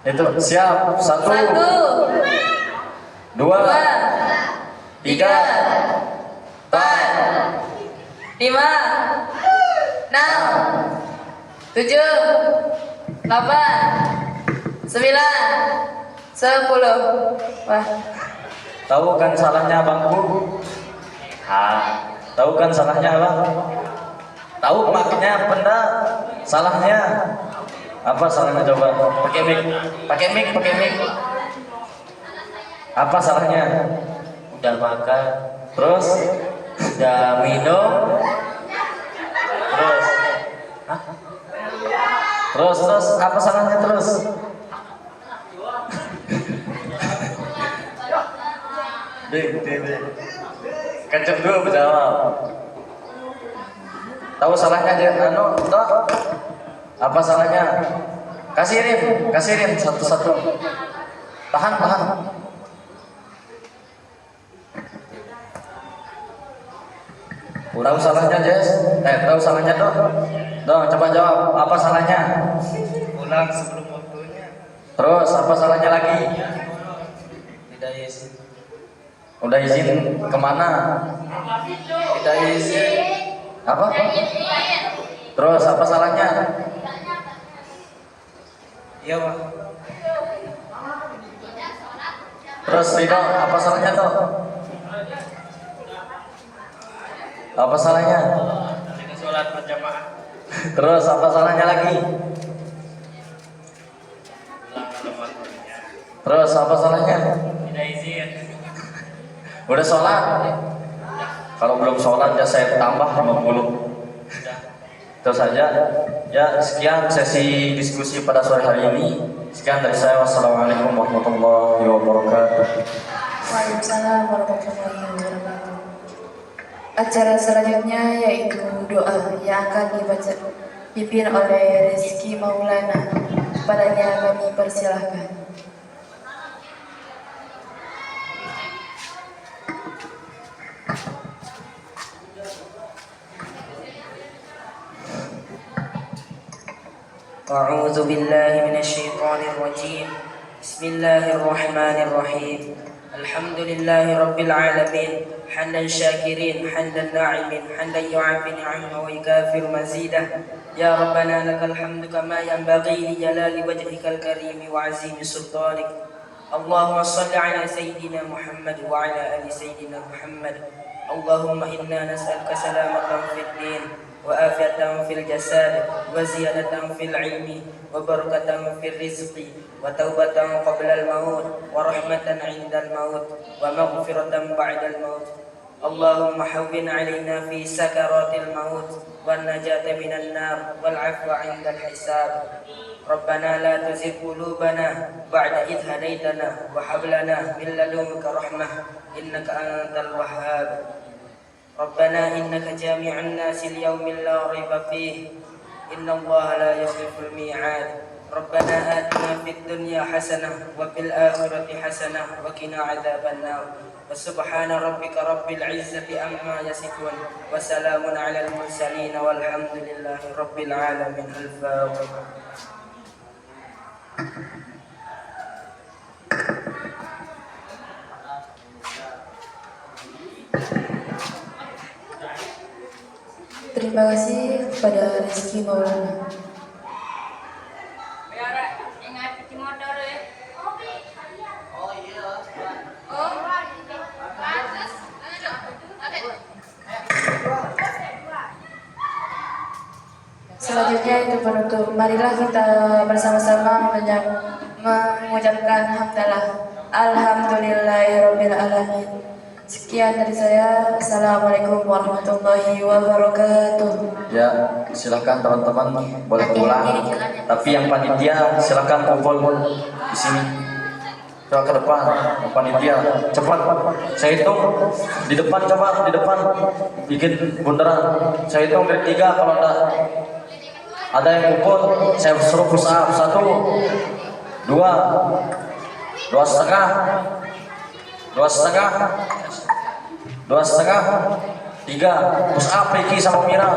Itu siap. 1, 2, 3, 4, 5, 6, 7, 8, 9, 10. Wah. Tahu kan salahnya abangku? Tahu kan salahnya abang? Tahu maknya benda salahnya? Apa salahnya coba? Pakai mic. Apa salahnya? Udah makan, Terus? udah minum, Terus apa salahnya terus? Kenceng dulu berjawab. Tahu salahnya dia toh? Apa salahnya? Kasihin satu-satu. Tahan. Tahu salahnya Jess? Tahu salahnya Dong, coba jawab. Apa salahnya? Pulang sebelum waktunya. Terus apa salahnya lagi? Tidak izin. Udah izin kemana? Tidak izin. Apa? Terus apa salahnya? Iya, Pak. Terus Ridho, apa salahnya tuh? Apa salahnya? Dengan sholat berjamaah. Terus apa salahnya lagi? Ulang kalau waktunya. Terus apa salahnya? Tidak izin. Udah sholat? Kalau belum sholat ya saya tambah 50. Sudah. Itu saja. Ya sekian sesi diskusi pada sore hari ini. Sekian dari saya. Wassalamualaikum warahmatullahi wabarakatuh. Waalaikumsalam warahmatullahi wabarakatuh. Acara selanjutnya yaitu doa yang akan dipimpin oleh Rizky Maulana. Padanya kami persilahkan. أعوذ بالله من الشيطان الرجيم بسم الله الرحمن الرحيم الحمد لله رب العالمين حمدا شاكرين حمدا ناعمين حمدا يعافي نعمه ويكافر مزيده يا ربنا لك الحمد كما ينبغي لجلال وجهك الكريم وعظيم سلطانك اللهم صل على سيدنا محمد وعلى آل سيدنا محمد اللهم إنا نسألك سلامة في الدين وآفية في الجسد وزيادة في العلم وبركة في الرزق وتوبة قبل الموت ورحمة عند الموت ومغفرة بعد الموت اللهم حون علينا في سكرات الموت والنجاة من النار والعفو عند الحساب ربنا لا تزغ قلوبنا بعد إذ هديتنا وهب لنا من لدنك رحمة إنك أنت الوهاب ربنا إنك جامع الناس اليوم لا ريب فيه إن الله لا يخلف الميعاد ربنا آتنا في الدنيا حسنة وفي الآخرة حسنة وقنا عذاب النار وسبحان ربك رب العزة عما يصفون وسلام على المرسلين والحمد لله رب العالمين. الفاتحة. Terima kasih kepada Rizky Maulana. Selanjutnya itu penutup. Marilah kita bersama-sama mengucapkan hamdalah. Alhamdulillahirabbil alamin. Sekian dari saya. Assalamualaikum warahmatullahi wabarakatuh. Ya, silakan teman-teman boleh pulang. Tapi yang panitia silakan kumpul di sini. Coba ke depan, panitia cepat. Saya hitung di depan, coba di depan bikin bundaran. Saya hitung dari 3 kalau ada yang kumpul. Saya suruh push up 1, 2, 2,5, 2,5, 2,5, 3. Push up Ricky sama Mira.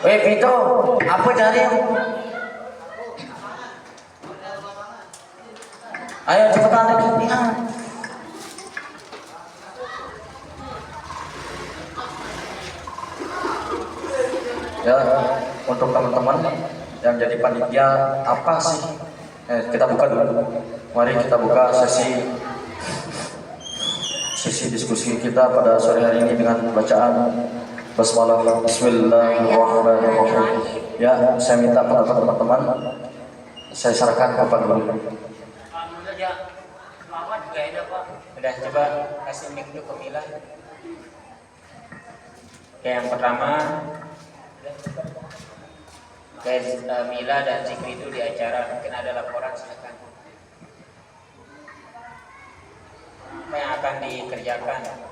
Vito, apa cari? Ayo cepetan lagi. Ya, untuk teman-teman yang jadi panitia apa sih? Kita buka dulu. Mari kita buka sesi diskusi kita pada sore hari ini dengan bacaan basmalah. Bismillahirrahmanirrahim. Ya, saya minta pendapat teman-teman. Saya serahkan kepada dulu. Udah, coba kasih mic dulu ke Mila. Oke, yang pertama guys, Mila dan Zikri itu di acara, mungkin ada laporan, silakan. Apa yang akan dikerjakan?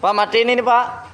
Pak, mati ini nih Pak.